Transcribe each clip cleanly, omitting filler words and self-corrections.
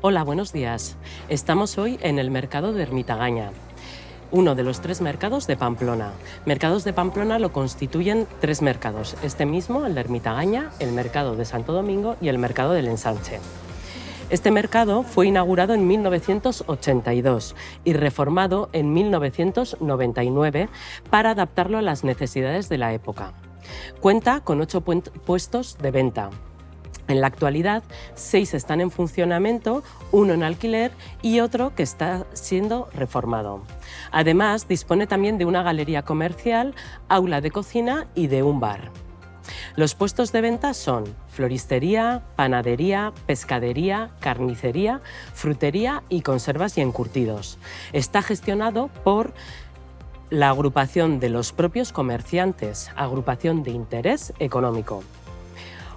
Hola, buenos días. Estamos hoy en el mercado de Ermitaña, uno de los 3 mercados de Pamplona. Mercados de Pamplona lo constituyen 3 mercados, este mismo, el de Ermitaña, el mercado de Santo Domingo y el mercado del Ensanche. Este mercado fue inaugurado en 1982 y reformado en 1999 para adaptarlo a las necesidades de la época. Cuenta con 8 puestos de venta. En la actualidad, 6 están en funcionamiento, 1 en alquiler y otro que está siendo reformado. Además, dispone también de una galería comercial, aula de cocina y de un bar. Los puestos de venta son floristería, panadería, pescadería, carnicería, frutería y conservas y encurtidos. Está gestionado por la agrupación de los propios comerciantes, agrupación de interés económico.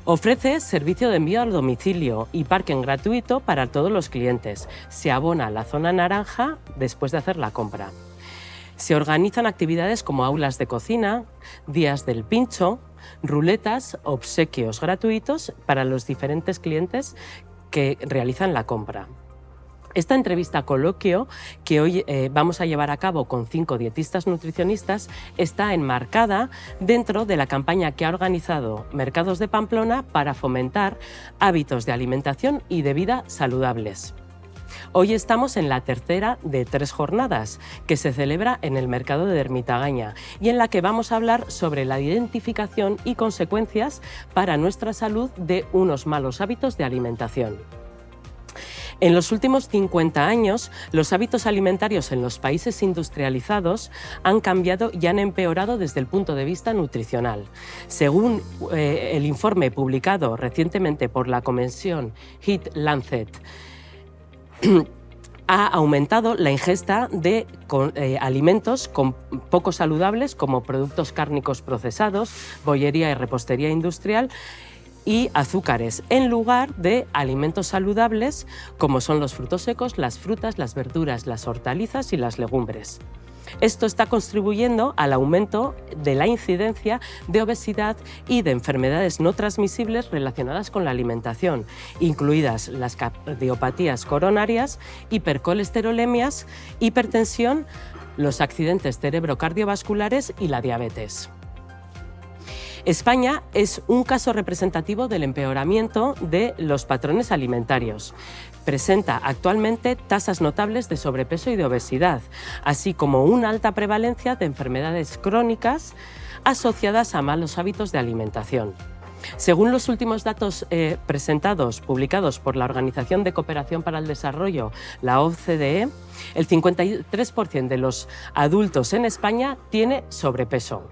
Ofrece servicio de envío al domicilio y parking gratuito para todos los clientes. Se abona la zona naranja después de hacer la compra. Se organizan actividades como aulas de cocina, días del pincho, ruletas, obsequios gratuitos para los diferentes clientes que realizan la compra. Esta entrevista coloquio que hoy vamos a llevar a cabo con 5 dietistas nutricionistas está enmarcada dentro de la campaña que ha organizado Mercados de Pamplona para fomentar hábitos de alimentación y de vida saludables. Hoy estamos en la tercera de 3 jornadas que se celebra en el mercado de Ermitaña y en la que vamos a hablar sobre la identificación y consecuencias para nuestra salud de unos malos hábitos de alimentación. En los últimos 50 años, los hábitos alimentarios en los países industrializados han cambiado y han empeorado desde el punto de vista nutricional. Según el informe publicado recientemente por la Comisión Heat-Lancet, ha aumentado la ingesta de alimentos poco saludables como productos cárnicos procesados, bollería y repostería industrial, y azúcares, en lugar de alimentos saludables como son los frutos secos, las frutas, las verduras, las hortalizas y las legumbres. Esto está contribuyendo al aumento de la incidencia de obesidad y de enfermedades no transmisibles relacionadas con la alimentación, incluidas las cardiopatías coronarias, hipercolesterolemias, hipertensión, los accidentes cerebro-cardiovasculares y la diabetes. España es un caso representativo del empeoramiento de los patrones alimentarios. Presenta actualmente tasas notables de sobrepeso y de obesidad, así como una alta prevalencia de enfermedades crónicas asociadas a malos hábitos de alimentación. Según los últimos datos publicados por la Organización de Cooperación para el Desarrollo, la OCDE, el 53% de los adultos en España tiene sobrepeso.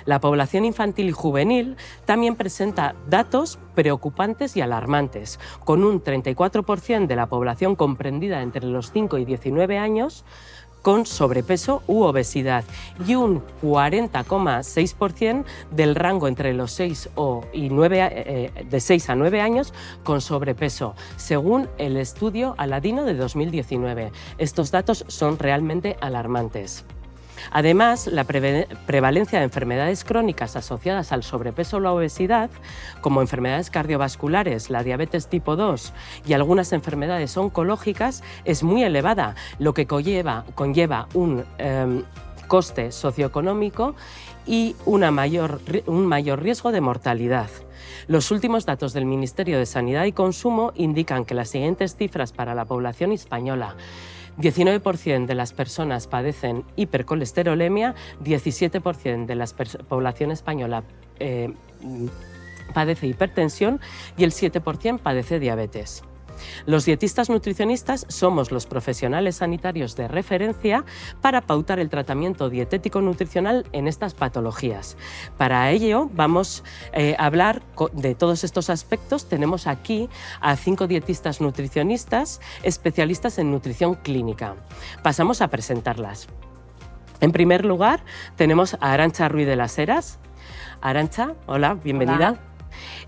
La población infantil y juvenil también presenta datos preocupantes y alarmantes, con un 34% de la población comprendida entre los 5 y 19 años con sobrepeso u obesidad y un 40,6% del rango entre los 6 a 9 años con sobrepeso, según el estudio Aladino de 2019. Estos datos son realmente alarmantes. Además, la prevalencia de enfermedades crónicas asociadas al sobrepeso o la obesidad, como enfermedades cardiovasculares, la diabetes tipo 2 y algunas enfermedades oncológicas, es muy elevada, lo que conlleva un coste socioeconómico y un mayor riesgo de mortalidad. Los últimos datos del Ministerio de Sanidad y Consumo indican que las siguientes cifras para la población española: 19% de las personas padecen hipercolesterolemia, 17% de la población española padece hipertensión y el 7% padece diabetes. Los dietistas nutricionistas somos los profesionales sanitarios de referencia para pautar el tratamiento dietético nutricional en estas patologías. Para ello vamos a hablar de todos estos aspectos. Tenemos aquí a 5 dietistas nutricionistas especialistas en nutrición clínica. Pasamos a presentarlas. En primer lugar tenemos a Arantxa Ruiz de las Heras. Arantxa, hola, bienvenida. Hola.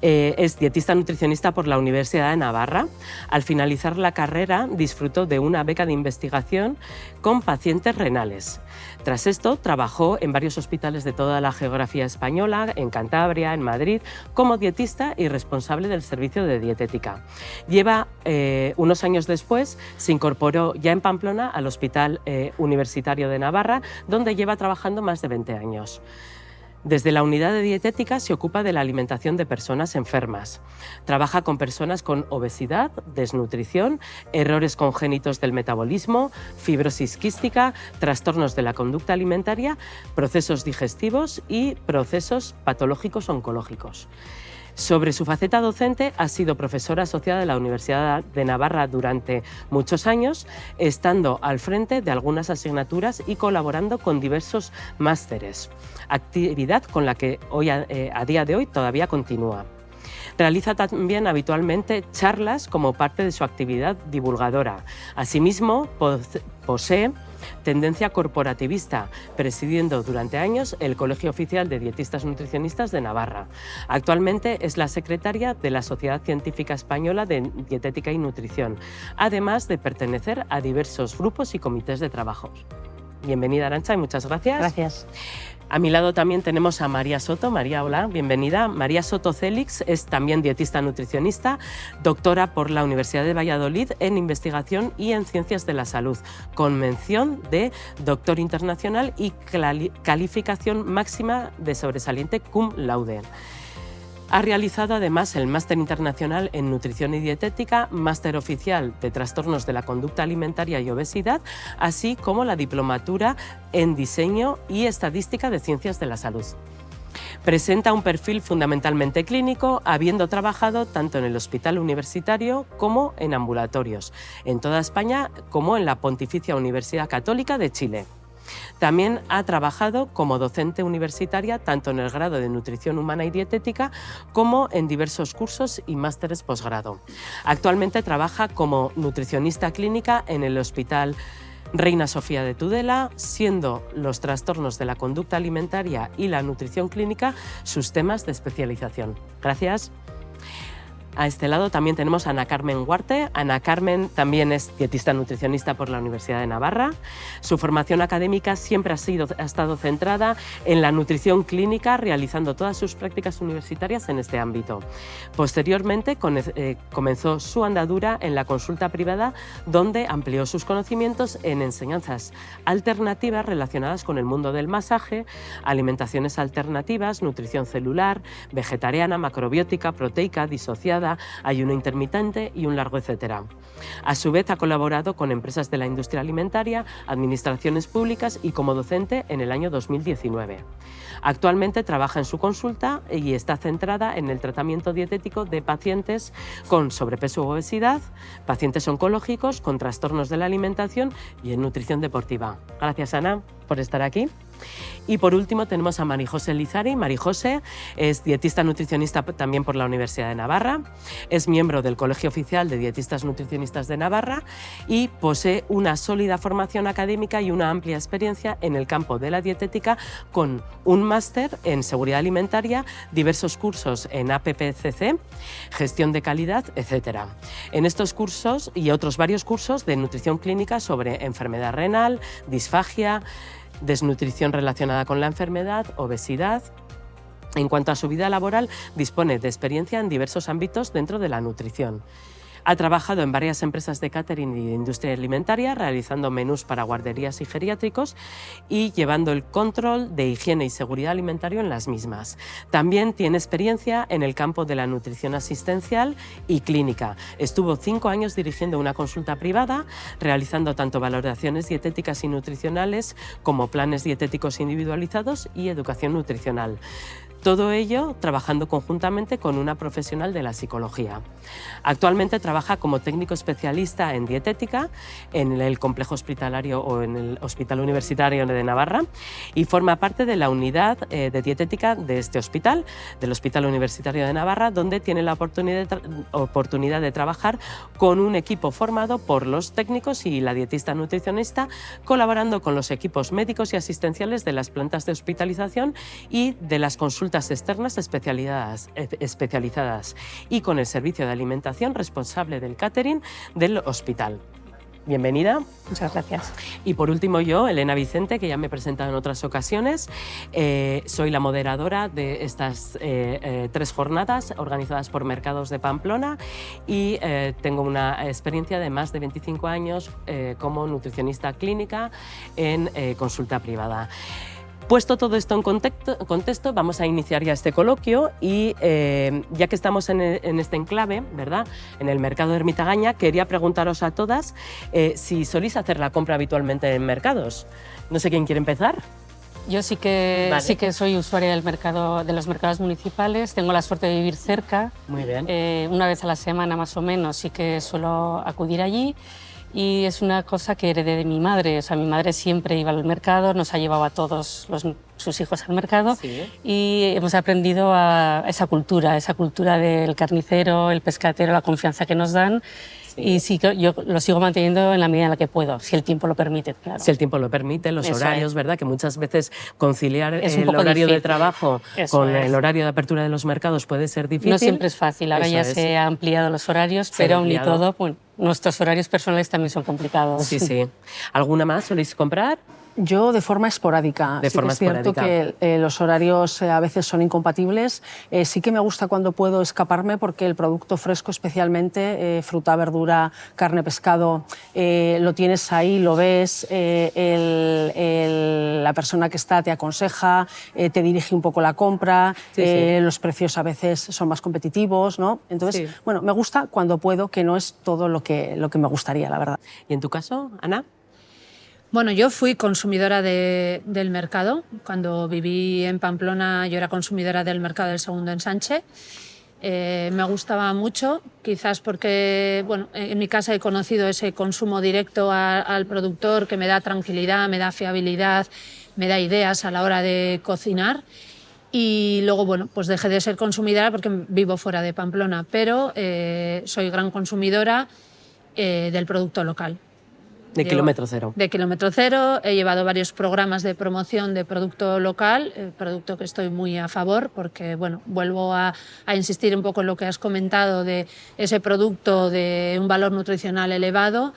Es dietista nutricionista por la Universidad de Navarra. Al finalizar la carrera disfrutó de una beca de investigación con pacientes renales. Tras esto, trabajó en varios hospitales de toda la geografía española, en Cantabria, en Madrid, como dietista y responsable del servicio de dietética. Unos años después, se incorporó ya en Pamplona al Hospital Universitario de Navarra, donde lleva trabajando más de 20 años. Desde la unidad de dietética se ocupa de la alimentación de personas enfermas. Trabaja con personas con obesidad, desnutrición, errores congénitos del metabolismo, fibrosis quística, trastornos de la conducta alimentaria, procesos digestivos y procesos patológicos oncológicos. Sobre su faceta docente, ha sido profesora asociada de la Universidad de Navarra durante muchos años, estando al frente de algunas asignaturas y colaborando con diversos másteres, actividad con la que a día de hoy todavía continúa. Realiza también habitualmente charlas como parte de su actividad divulgadora. Asimismo, posee tendencia corporativista, presidiendo durante años el Colegio Oficial de Dietistas Nutricionistas de Navarra. Actualmente es la secretaria de la Sociedad Científica Española de Dietética y Nutrición, además de pertenecer a diversos grupos y comités de trabajo. Bienvenida, Arantxa, y muchas gracias. Gracias. A mi lado también tenemos a María Soto. María, hola, bienvenida. María Soto Célix es también dietista nutricionista, doctora por la Universidad de Valladolid en Investigación y en Ciencias de la Salud, con mención de Doctor Internacional y calificación máxima de sobresaliente cum laude. Ha realizado además el Máster Internacional en Nutrición y Dietética, Máster Oficial de Trastornos de la Conducta Alimentaria y Obesidad, así como la Diplomatura en Diseño y Estadística de Ciencias de la Salud. Presenta un perfil fundamentalmente clínico, habiendo trabajado tanto en el Hospital Universitario como en ambulatorios, en toda España como en la Pontificia Universidad Católica de Chile. También ha trabajado como docente universitaria tanto en el grado de Nutrición Humana y Dietética como en diversos cursos y másteres posgrado. Actualmente trabaja como nutricionista clínica en el Hospital Reina Sofía de Tudela, siendo los trastornos de la conducta alimentaria y la nutrición clínica sus temas de especialización. Gracias. A este lado también tenemos a Ana Carmen Huarte. Ana Carmen también es dietista nutricionista por la Universidad de Navarra. Su formación académica siempre ha estado centrada en la nutrición clínica, realizando todas sus prácticas universitarias en este ámbito. Posteriormente comenzó su andadura en la consulta privada, donde amplió sus conocimientos en enseñanzas alternativas relacionadas con el mundo del masaje, alimentaciones alternativas, nutrición celular, vegetariana, macrobiótica, proteica, disociada, ayuno intermitente y un largo etcétera. A su vez, ha colaborado con empresas de la industria alimentaria, administraciones públicas y como docente en el año 2019. Actualmente trabaja en su consulta y está centrada en el tratamiento dietético de pacientes con sobrepeso u obesidad, pacientes oncológicos, con trastornos de la alimentación y en nutrición deportiva. Gracias, Ana, por estar aquí. Y por último tenemos a María José Lizari. María José es dietista nutricionista también por la Universidad de Navarra, es miembro del Colegio Oficial de Dietistas Nutricionistas de Navarra y posee una sólida formación académica y una amplia experiencia en el campo de la dietética, con un máster en seguridad alimentaria, diversos cursos en APPCC, gestión de calidad, etc. En estos cursos y otros varios cursos de nutrición clínica sobre enfermedad renal, disfagia, desnutrición relacionada con la enfermedad, obesidad. En cuanto a su vida laboral, dispone de experiencia en diversos ámbitos dentro de la nutrición. Ha trabajado en varias empresas de catering y de industria alimentaria, realizando menús para guarderías y geriátricos y llevando el control de higiene y seguridad alimentaria en las mismas. También tiene experiencia en el campo de la nutrición asistencial y clínica. Estuvo 5 años dirigiendo una consulta privada, realizando tanto valoraciones dietéticas y nutricionales como planes dietéticos individualizados y educación nutricional. Todo ello trabajando conjuntamente con una profesional de la psicología. Actualmente trabaja como técnico especialista en dietética en el complejo hospitalario o en el Hospital Universitario de Navarra y forma parte de la unidad de dietética de este hospital, del Hospital Universitario de Navarra, donde tiene la oportunidad de trabajar con un equipo formado por los técnicos y la dietista nutricionista, colaborando con los equipos médicos y asistenciales de las plantas de hospitalización y de las consultas consultas externas especializadas y con el servicio de alimentación responsable del catering del hospital. Bienvenida. Muchas gracias. Y por último yo, Elena Vicente, que ya me he presentado en otras ocasiones, soy la moderadora de estas 3 jornadas organizadas por Mercados de Pamplona y tengo una experiencia de más de 25 años como nutricionista clínica en consulta privada. Puesto todo esto en contexto, vamos a iniciar ya este coloquio y ya que estamos en este enclave, ¿verdad?, en el mercado de Ermita-Gaña, quería preguntaros a todas si solís hacer la compra habitualmente en mercados. No sé quién quiere empezar. Yo sí que soy usuaria del mercado, de los mercados municipales, tengo la suerte de vivir cerca. Muy bien. Una vez a la semana más o menos sí que suelo acudir allí. Y es una cosa que heredé de mi madre. O sea, mi madre siempre iba al mercado, nos ha llevado a todos sus hijos al mercado, sí, y hemos aprendido a esa cultura del carnicero, el pescatero, la confianza que nos dan. Sí. Y sí, yo lo sigo manteniendo en la medida en la que puedo, si el tiempo lo permite, claro. Si el tiempo lo permite, los horarios, ¿verdad? Que muchas veces conciliar el horario de trabajo con el horario de apertura de los mercados puede ser difícil. No siempre es fácil, ahora ya se han ampliado los horarios, pero aún y todo, bueno, nuestros horarios personales también son complicados. Sí, sí. ¿Alguna más soléis comprar? Yo de forma esporádica. De forma esporádica. Es cierto que los horarios a veces son incompatibles. Sí que me gusta cuando puedo escaparme porque el producto fresco especialmente, fruta, verdura, carne, pescado, lo tienes ahí, lo ves, la persona que está te aconseja, te dirige un poco la compra, sí, sí. Los precios a veces son más competitivos, ¿no? Entonces, sí, bueno, me gusta cuando puedo, que no es todo lo que me gustaría, la verdad. ¿Y en tu caso, Ana? Bueno, yo fui consumidora del mercado. Cuando viví en Pamplona yo era consumidora del mercado del Segundo Ensanche. Me gustaba mucho, quizás porque bueno, en mi casa he conocido ese consumo directo al productor que me da tranquilidad, me da fiabilidad, me da ideas a la hora de cocinar. Y luego, bueno, pues dejé de ser consumidora porque vivo fuera de Pamplona, pero soy gran consumidora del producto local. De kilómetro cero. De kilómetro cero. He llevado varios programas de promoción de producto local, producto que estoy muy a favor porque, bueno, vuelvo a insistir un poco en lo que has comentado de ese producto de un valor nutricional elevado,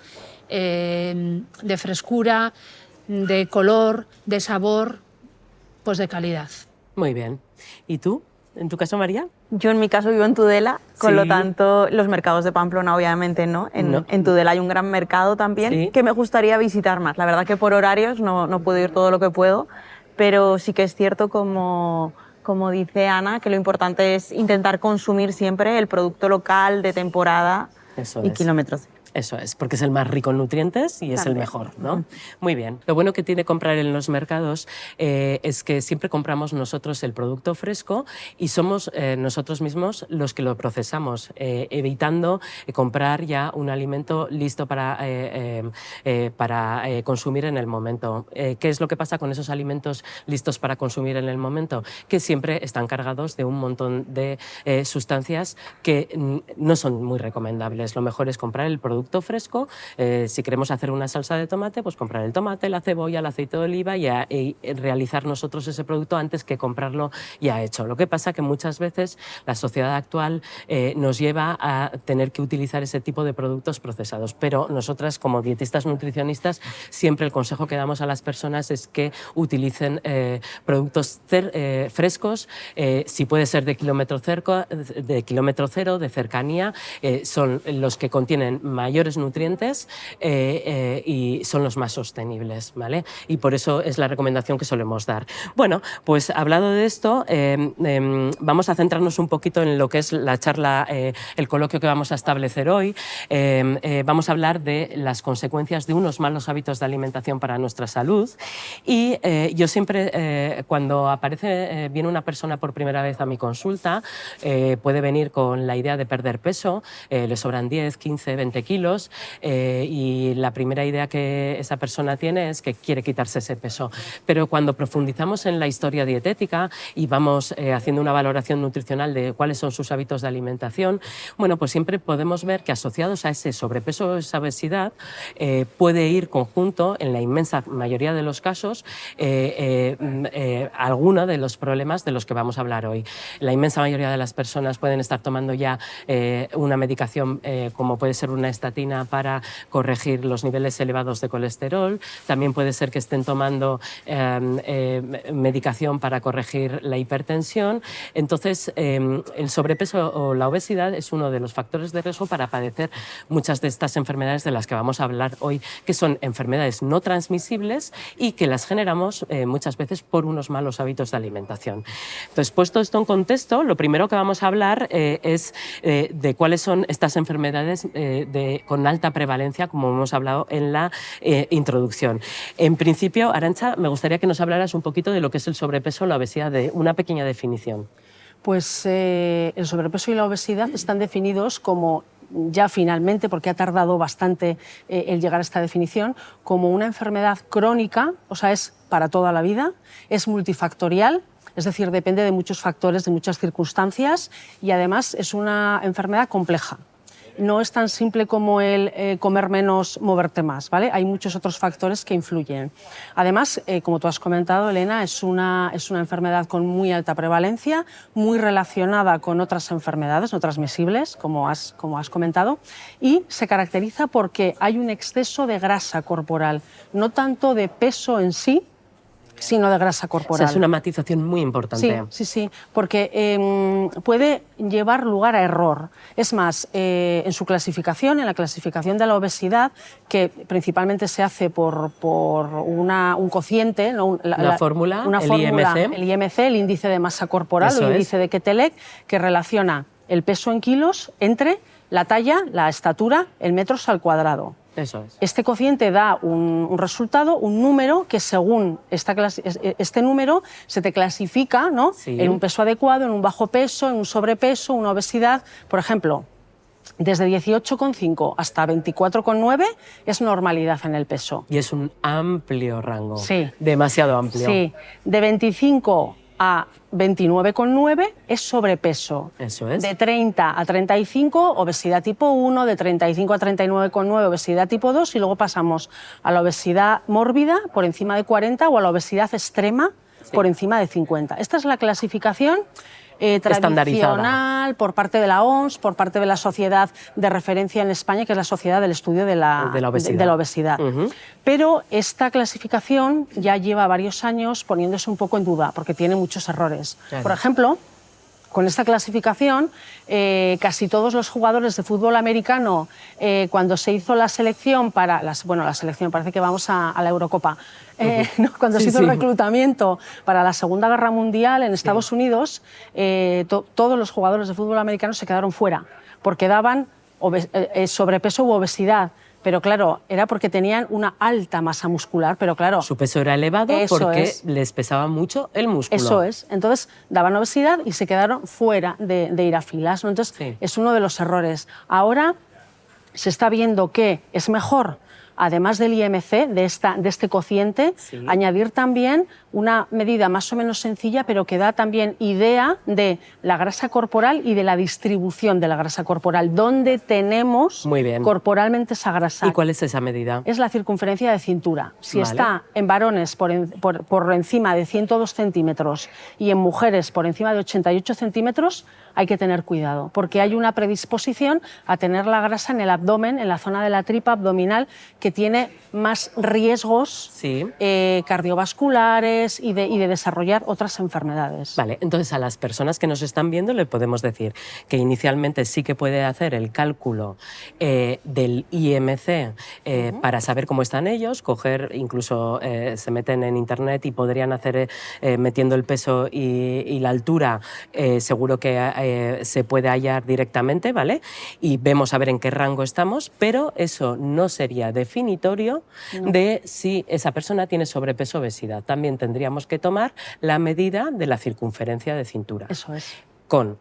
de frescura, de color, de sabor, pues de calidad. Muy bien. ¿Y tú? ¿En tu caso, María? Yo en mi caso vivo en Tudela, con lo tanto los mercados de Pamplona obviamente no. En Tudela hay un gran mercado también que me gustaría visitar más. La verdad que por horarios no puedo ir todo lo que puedo, pero sí que es cierto como dice Ana, que lo importante es intentar consumir siempre el producto local de temporada. Eso y kilómetro cero. Eso es, porque es el más rico en nutrientes y es el mejor, ¿no? Muy bien. Lo bueno que tiene comprar en los mercados es que siempre compramos nosotros el producto fresco y somos nosotros mismos los que lo procesamos, evitando comprar ya un alimento listo para consumir en el momento. ¿Qué es lo que pasa con esos alimentos listos para consumir en el momento? Que siempre están cargados de un montón de sustancias que no son muy recomendables. Lo mejor es comprar el producto fresco. Si queremos hacer una salsa de tomate, pues comprar el tomate, la cebolla, el aceite de oliva y realizar nosotros ese producto antes que comprarlo ya hecho. Lo que pasa que muchas veces la sociedad actual nos lleva a tener que utilizar ese tipo de productos procesados, pero nosotras como dietistas nutricionistas siempre el consejo que damos a las personas es que utilicen productos frescos, si puede ser de kilómetro cero, de cercanía, son los que contienen mayores nutrientes y son los más sostenibles, ¿vale? Y por eso es la recomendación que solemos dar. Bueno, pues hablado de esto, vamos a centrarnos un poquito en lo que es la charla, el coloquio que vamos a establecer hoy. Vamos a hablar de las consecuencias de unos malos hábitos de alimentación para nuestra salud y yo siempre, cuando viene una persona por primera vez a mi consulta, puede venir con la idea de perder peso, le sobran 10, 15, 20 kilos, kilos y la primera idea que esa persona tiene es que quiere quitarse ese peso. Pero cuando profundizamos en la historia dietética y vamos haciendo una valoración nutricional de cuáles son sus hábitos de alimentación, bueno, pues siempre podemos ver que asociados a ese sobrepeso o esa obesidad puede ir conjunto, en la inmensa mayoría de los casos, alguno de los problemas de los que vamos a hablar hoy. La inmensa mayoría de las personas pueden estar tomando ya una medicación como puede ser una estatina para corregir los niveles elevados de colesterol. También puede ser que estén tomando medicación para corregir la hipertensión. Entonces, el sobrepeso o la obesidad es uno de los factores de riesgo para padecer muchas de estas enfermedades de las que vamos a hablar hoy, que son enfermedades no transmisibles y que las generamos muchas veces por unos malos hábitos de alimentación. Entonces, puesto esto en contexto, lo primero que vamos a hablar es de cuáles son estas enfermedades con alta prevalencia, como hemos hablado en la introducción. En principio, Arantxa, me gustaría que nos hablaras un poquito de lo que es el sobrepeso o la obesidad, de una pequeña definición. Pues el sobrepeso y la obesidad están definidos como, ya finalmente, porque ha tardado bastante el llegar a esta definición, como una enfermedad crónica, o sea, es para toda la vida, es multifactorial, es decir, depende de muchos factores, de muchas circunstancias, y además es una enfermedad compleja. No es tan simple como el comer menos, moverte más, ¿vale? Hay muchos otros factores que influyen. Además, como tú has comentado, Elena, es una enfermedad con muy alta prevalencia, muy relacionada con otras enfermedades no transmisibles, como has comentado, y se caracteriza porque hay un exceso de grasa corporal, no tanto de peso en sí, sino de grasa corporal. O sea, es una matización muy importante. Sí, porque puede llevar lugar a error. Es más, en su clasificación, en la clasificación de la obesidad, que principalmente se hace por un cociente, ¿no? Una fórmula, el IMC, el índice de masa corporal, o el índice de Ketelec, que relaciona el peso en kilos entre la talla, la estatura, en metros al cuadrado. Eso es. Este cociente da un resultado, un número, que según este número se te clasifica, ¿no? Sí. En un peso adecuado, en un bajo peso, en un sobrepeso, una obesidad. Por ejemplo, desde 18,5 hasta 24,9 es normalidad en el peso. Y es un amplio rango. Sí. Demasiado amplio. Sí. De 25 a 29,9 es sobrepeso. Eso es. De 30 a 35, obesidad tipo 1, de 35 a 39,9, obesidad tipo 2, y luego pasamos a la obesidad mórbida por encima de 40 o a la obesidad extrema por encima de 50. Esta es la clasificación tradicional por parte de la OMS, por parte de la sociedad de referencia en España, que es la Sociedad del Estudio de la Obesidad. Pero esta clasificación ya lleva varios años poniéndose un poco en duda, porque tiene muchos errores. Claro. Por ejemplo, con esta clasificación, casi todos los jugadores de fútbol americano, cuando se hizo la selección para... la selección, parece que vamos a la Eurocopa. ¿No? Cuando se hizo el reclutamiento para la Segunda Guerra Mundial en Estados Unidos, todos los jugadores de fútbol americano se quedaron fuera, porque daban sobrepeso u obesidad. Pero claro, era porque tenían una alta masa muscular, pero claro... Su peso era elevado porque les pesaba mucho el músculo. Eso es. Entonces daban obesidad y se quedaron fuera de ir a filas, ¿no? Entonces es uno de los errores. Ahora se está viendo que es mejor, además del IMC, de este cociente, añadir también una medida más o menos sencilla, pero que da también idea de la grasa corporal y de la distribución de la grasa corporal, dónde tenemos corporalmente esa grasa. ¿Y cuál es esa medida? Es la circunferencia de cintura. Si está en varones por encima de 102 centímetros y en mujeres por encima de 88 centímetros, hay que tener cuidado, porque hay una predisposición a tener la grasa en el abdomen, en la zona de la tripa abdominal, que tiene más riesgos cardiovasculares y de desarrollar otras enfermedades. Vale, entonces a las personas que nos están viendo le podemos decir que inicialmente sí que puede hacer el cálculo del IMC para saber cómo están ellos, coger, incluso se meten en internet y podrían hacer metiendo el peso y la altura, seguro que se puede hallar directamente, ¿vale? Y vemos a ver en qué rango estamos, pero eso no sería definitorio de si esa persona tiene sobrepeso o obesidad. También tendríamos que tomar la medida de la circunferencia de cintura. Eso es. Con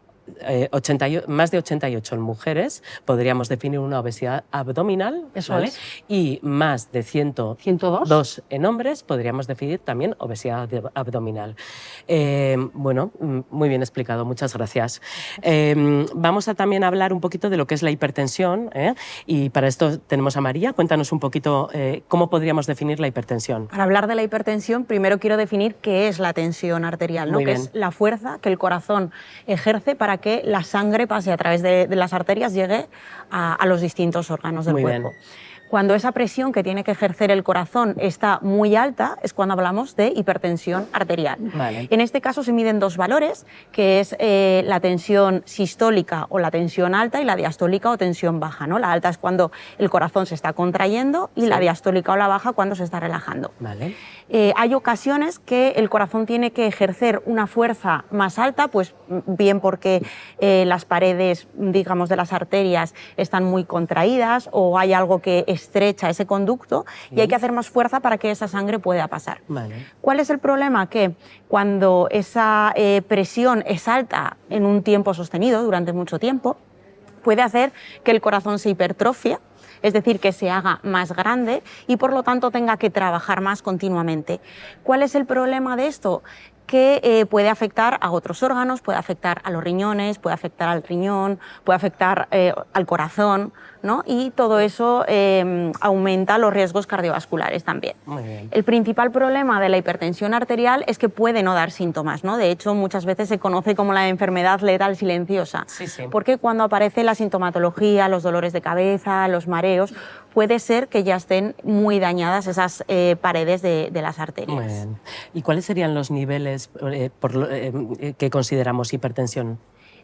más de 88 en mujeres podríamos definir una obesidad abdominal. Eso ¿vale? es. Y más de 102 en hombres podríamos definir también obesidad abdominal. Bueno, muy bien explicado, muchas gracias. Vamos a también hablar un poquito de lo que es la hipertensión, y para esto tenemos a María. Cuéntanos un poquito cómo podríamos definir la hipertensión. Para hablar de la hipertensión, primero quiero definir qué es la tensión arterial, ¿no? Que es la fuerza que el corazón ejerce para que la sangre pase a través de las arterias, llegue a los distintos órganos del cuerpo. Cuando esa presión que tiene que ejercer el corazón está muy alta, es cuando hablamos de hipertensión arterial. Vale. En este caso se miden dos valores, que es la tensión sistólica o la tensión alta y la diastólica o tensión baja, ¿no? La alta es cuando el corazón se está contrayendo y la diastólica o la baja cuando se está relajando. Vale. Hay ocasiones que el corazón tiene que ejercer una fuerza más alta, pues bien porque las paredes, digamos, de las arterias están muy contraídas o hay algo que estrecha ese conducto y hay que hacer más fuerza para que esa sangre pueda pasar. Vale. ¿Cuál es el problema? Que cuando esa presión es alta en un tiempo sostenido, durante mucho tiempo, puede hacer que el corazón se hipertrofie, es decir, que se haga más grande y por lo tanto tenga que trabajar más continuamente. ¿Cuál es el problema de esto? Que puede afectar a otros órganos, puede afectar a los riñones, puede afectar al riñón, puede afectar al corazón, ¿no? Y todo eso aumenta los riesgos cardiovasculares también. Muy bien. El principal problema de la hipertensión arterial es que puede no dar síntomas, ¿no? De hecho, muchas veces se conoce como la enfermedad letal silenciosa, porque cuando aparece la sintomatología, los dolores de cabeza, los mareos, puede ser que ya estén muy dañadas esas paredes de las arterias. Muy bien. ¿Y cuáles serían los niveles que consideramos hipertensión?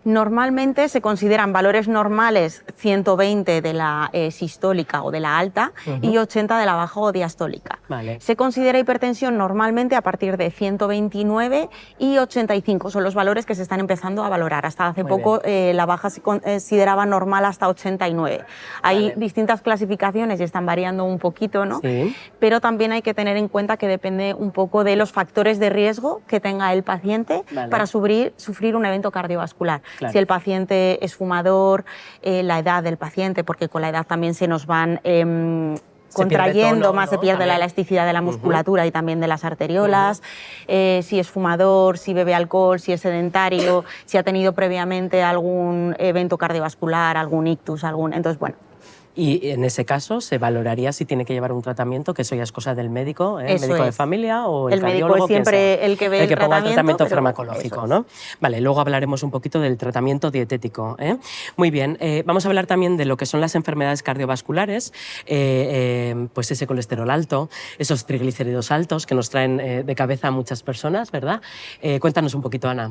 Normalmente se consideran valores normales 120 de la sistólica o de la alta y 80 de la baja o diastólica. Vale. Se considera hipertensión normalmente a partir de 129 y 85, son los valores que se están empezando a valorar. Hasta hace poco la baja se consideraba normal hasta 89. Hay distintas clasificaciones y están variando un poquito, ¿no? Sí. Pero también hay que tener en cuenta que depende un poco de los factores de riesgo que tenga el paciente para sufrir un evento cardiovascular. Claro. Si el paciente es fumador, la edad del paciente, porque con la edad también se nos van contrayendo más, se pierde la elasticidad de la musculatura y también de las arteriolas. Si es fumador, si bebe alcohol, si es sedentario, si ha tenido previamente algún evento cardiovascular, algún ictus, entonces, bueno. Y en ese caso se valoraría si tiene que llevar un tratamiento, que eso ya es cosa del médico, el médico de familia o el cardiólogo. Médico es siempre el que ve el que ponga el tratamiento pero farmacológico, ¿no? Vale, luego hablaremos un poquito del tratamiento dietético. Muy bien, vamos a hablar también de lo que son las enfermedades cardiovasculares, pues ese colesterol alto, esos triglicéridos altos que nos traen de cabeza a muchas personas, ¿verdad? Cuéntanos un poquito, Ana.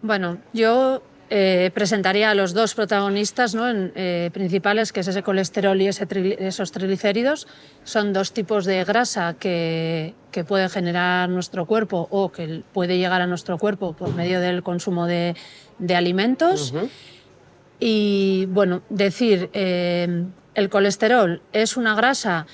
Bueno, yo presentaría a los dos protagonistas, ¿no? Principales, que es ese colesterol y esos triglicéridos. Son dos tipos de grasa que puede generar nuestro cuerpo o que puede llegar a nuestro cuerpo por medio del consumo de alimentos. Y bueno, decir, el colesterol es una grasa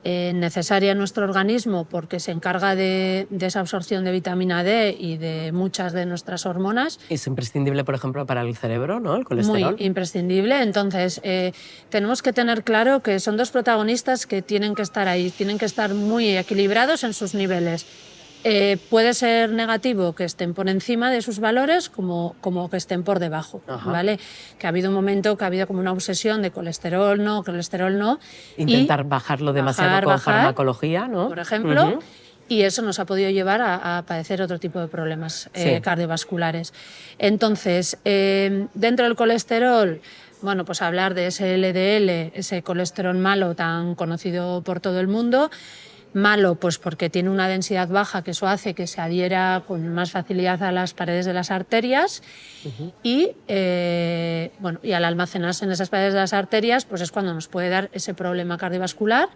necesaria en nuestro organismo porque se encarga de esa absorción de vitamina D y de muchas de nuestras hormonas. Es imprescindible, por ejemplo, para el cerebro, ¿no? El colesterol. Muy imprescindible. Entonces, tenemos que tener claro que son dos protagonistas que tienen que estar ahí, tienen que estar muy equilibrados en sus niveles. Puede ser negativo que estén por encima de sus valores como que estén por debajo, ¿vale? Que ha habido un momento que ha habido como una obsesión de colesterol no. Intentar bajarlo demasiado con farmacología, ¿no? Por ejemplo, y eso nos ha podido llevar a padecer otro tipo de problemas cardiovasculares. Entonces, dentro del colesterol, bueno, pues hablar de ese LDL, ese colesterol malo tan conocido por todo el mundo. Malo, pues porque tiene una densidad baja, que eso hace que se adhiera con más facilidad a las paredes de las arterias y al almacenarse en esas paredes de las arterias, pues es cuando nos puede dar ese problema cardiovascular.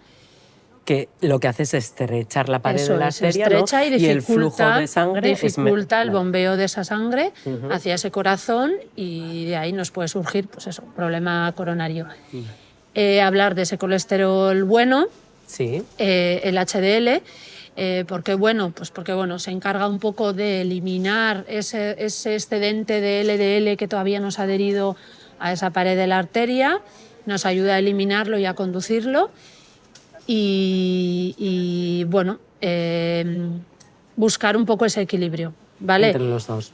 Que lo que hace es estrechar la pared de la arteria, estrecha, ¿no? Y el flujo de sangre dificulta el bombeo de esa sangre hacia ese corazón y de ahí nos puede surgir, pues eso, problema coronario. Hablar de ese colesterol bueno. Sí. El HDL, ¿Por qué bueno? Pues porque bueno, se encarga un poco de eliminar ese excedente de LDL que todavía nos ha adherido a esa pared de la arteria, nos ayuda a eliminarlo y a conducirlo y bueno, buscar un poco ese equilibrio, ¿vale? Entre los dos.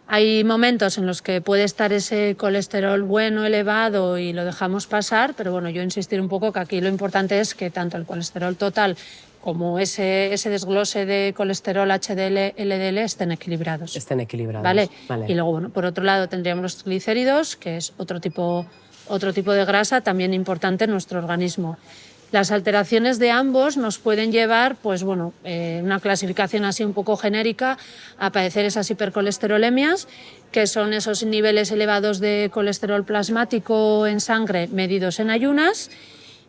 Hay momentos en los que puede estar ese colesterol bueno, elevado y lo dejamos pasar, pero bueno, yo insistir un poco que aquí lo importante es que tanto el colesterol total como ese desglose de colesterol HDL, LDL estén equilibrados. Estén equilibrados. ¿Vale? Vale. Y luego, bueno, por otro lado tendríamos los triglicéridos, que es otro tipo de grasa también importante en nuestro organismo. Las alteraciones de ambos nos pueden llevar, pues bueno, una clasificación así un poco genérica, a padecer esas hipercolesterolemias, que son esos niveles elevados de colesterol plasmático en sangre medidos en ayunas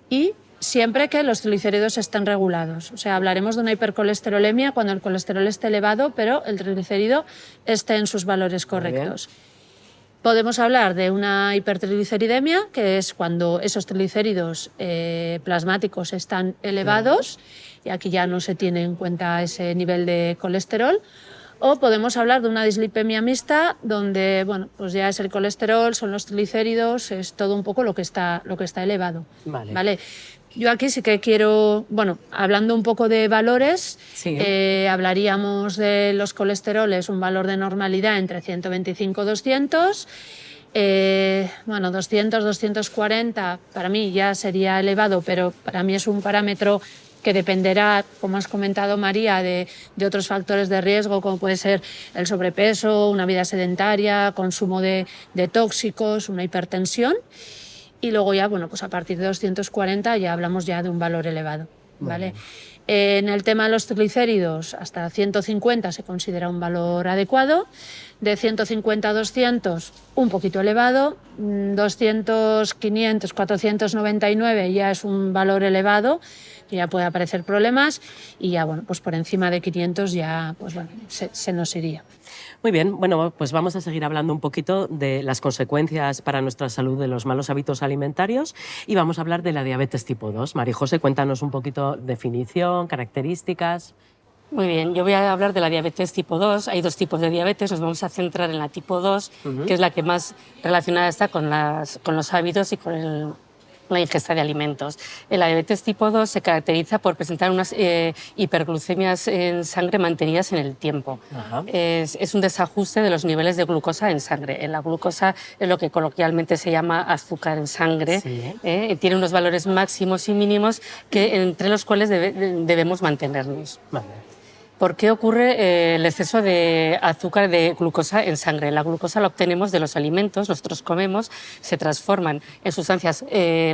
y siempre que los triglicéridos estén regulados. O sea, hablaremos de una hipercolesterolemia cuando el colesterol esté elevado, pero el triglicérido esté en sus valores correctos. Podemos hablar de una hipertrigliceridemia, que es cuando esos triglicéridos plasmáticos están elevados y aquí ya no se tiene en cuenta ese nivel de colesterol. O podemos hablar de una dislipemia mixta, donde bueno, pues ya es el colesterol, son los triglicéridos, es todo un poco lo que está elevado. ¿Vale? Yo aquí sí que quiero, bueno, hablando un poco de valores, sí. Hablaríamos de los colesteroles, un valor de normalidad entre 125 y 200. Bueno, 200, 240 para mí ya sería elevado, pero para mí es un parámetro que dependerá, como has comentado María, de otros factores de riesgo, como puede ser el sobrepeso, una vida sedentaria, consumo de tóxicos, una hipertensión. Y luego ya, bueno, pues a partir de 240 ya hablamos ya de un valor elevado, ¿vale? En el tema de los triglicéridos, hasta 150 se considera un valor adecuado. De 150 a 200, un poquito elevado. 200, 500, 499 ya es un valor elevado, que ya puede aparecer problemas. Y ya, bueno, pues por encima de 500 ya, pues bueno, se nos iría. Muy bien, bueno, pues vamos a seguir hablando un poquito de las consecuencias para nuestra salud de los malos hábitos alimentarios y vamos a hablar de la diabetes tipo 2. María José, cuéntanos un poquito definición, características. Muy bien, yo voy a hablar de la diabetes tipo 2. Hay dos tipos de diabetes, nos vamos a centrar en la tipo 2, que es la que más relacionada está con los hábitos y con la ingesta de alimentos. La diabetes tipo 2 se caracteriza por presentar unas hiperglucemias en sangre mantenidas en el tiempo. Es un desajuste de los niveles de glucosa en sangre. La glucosa es lo que coloquialmente se llama azúcar en sangre. Sí. Tiene unos valores máximos y mínimos entre los cuales debemos mantenernos. Vale. ¿Por qué ocurre el exceso de azúcar, de glucosa en sangre? La glucosa la obtenemos de los alimentos, nosotros comemos, se transforman en sustancias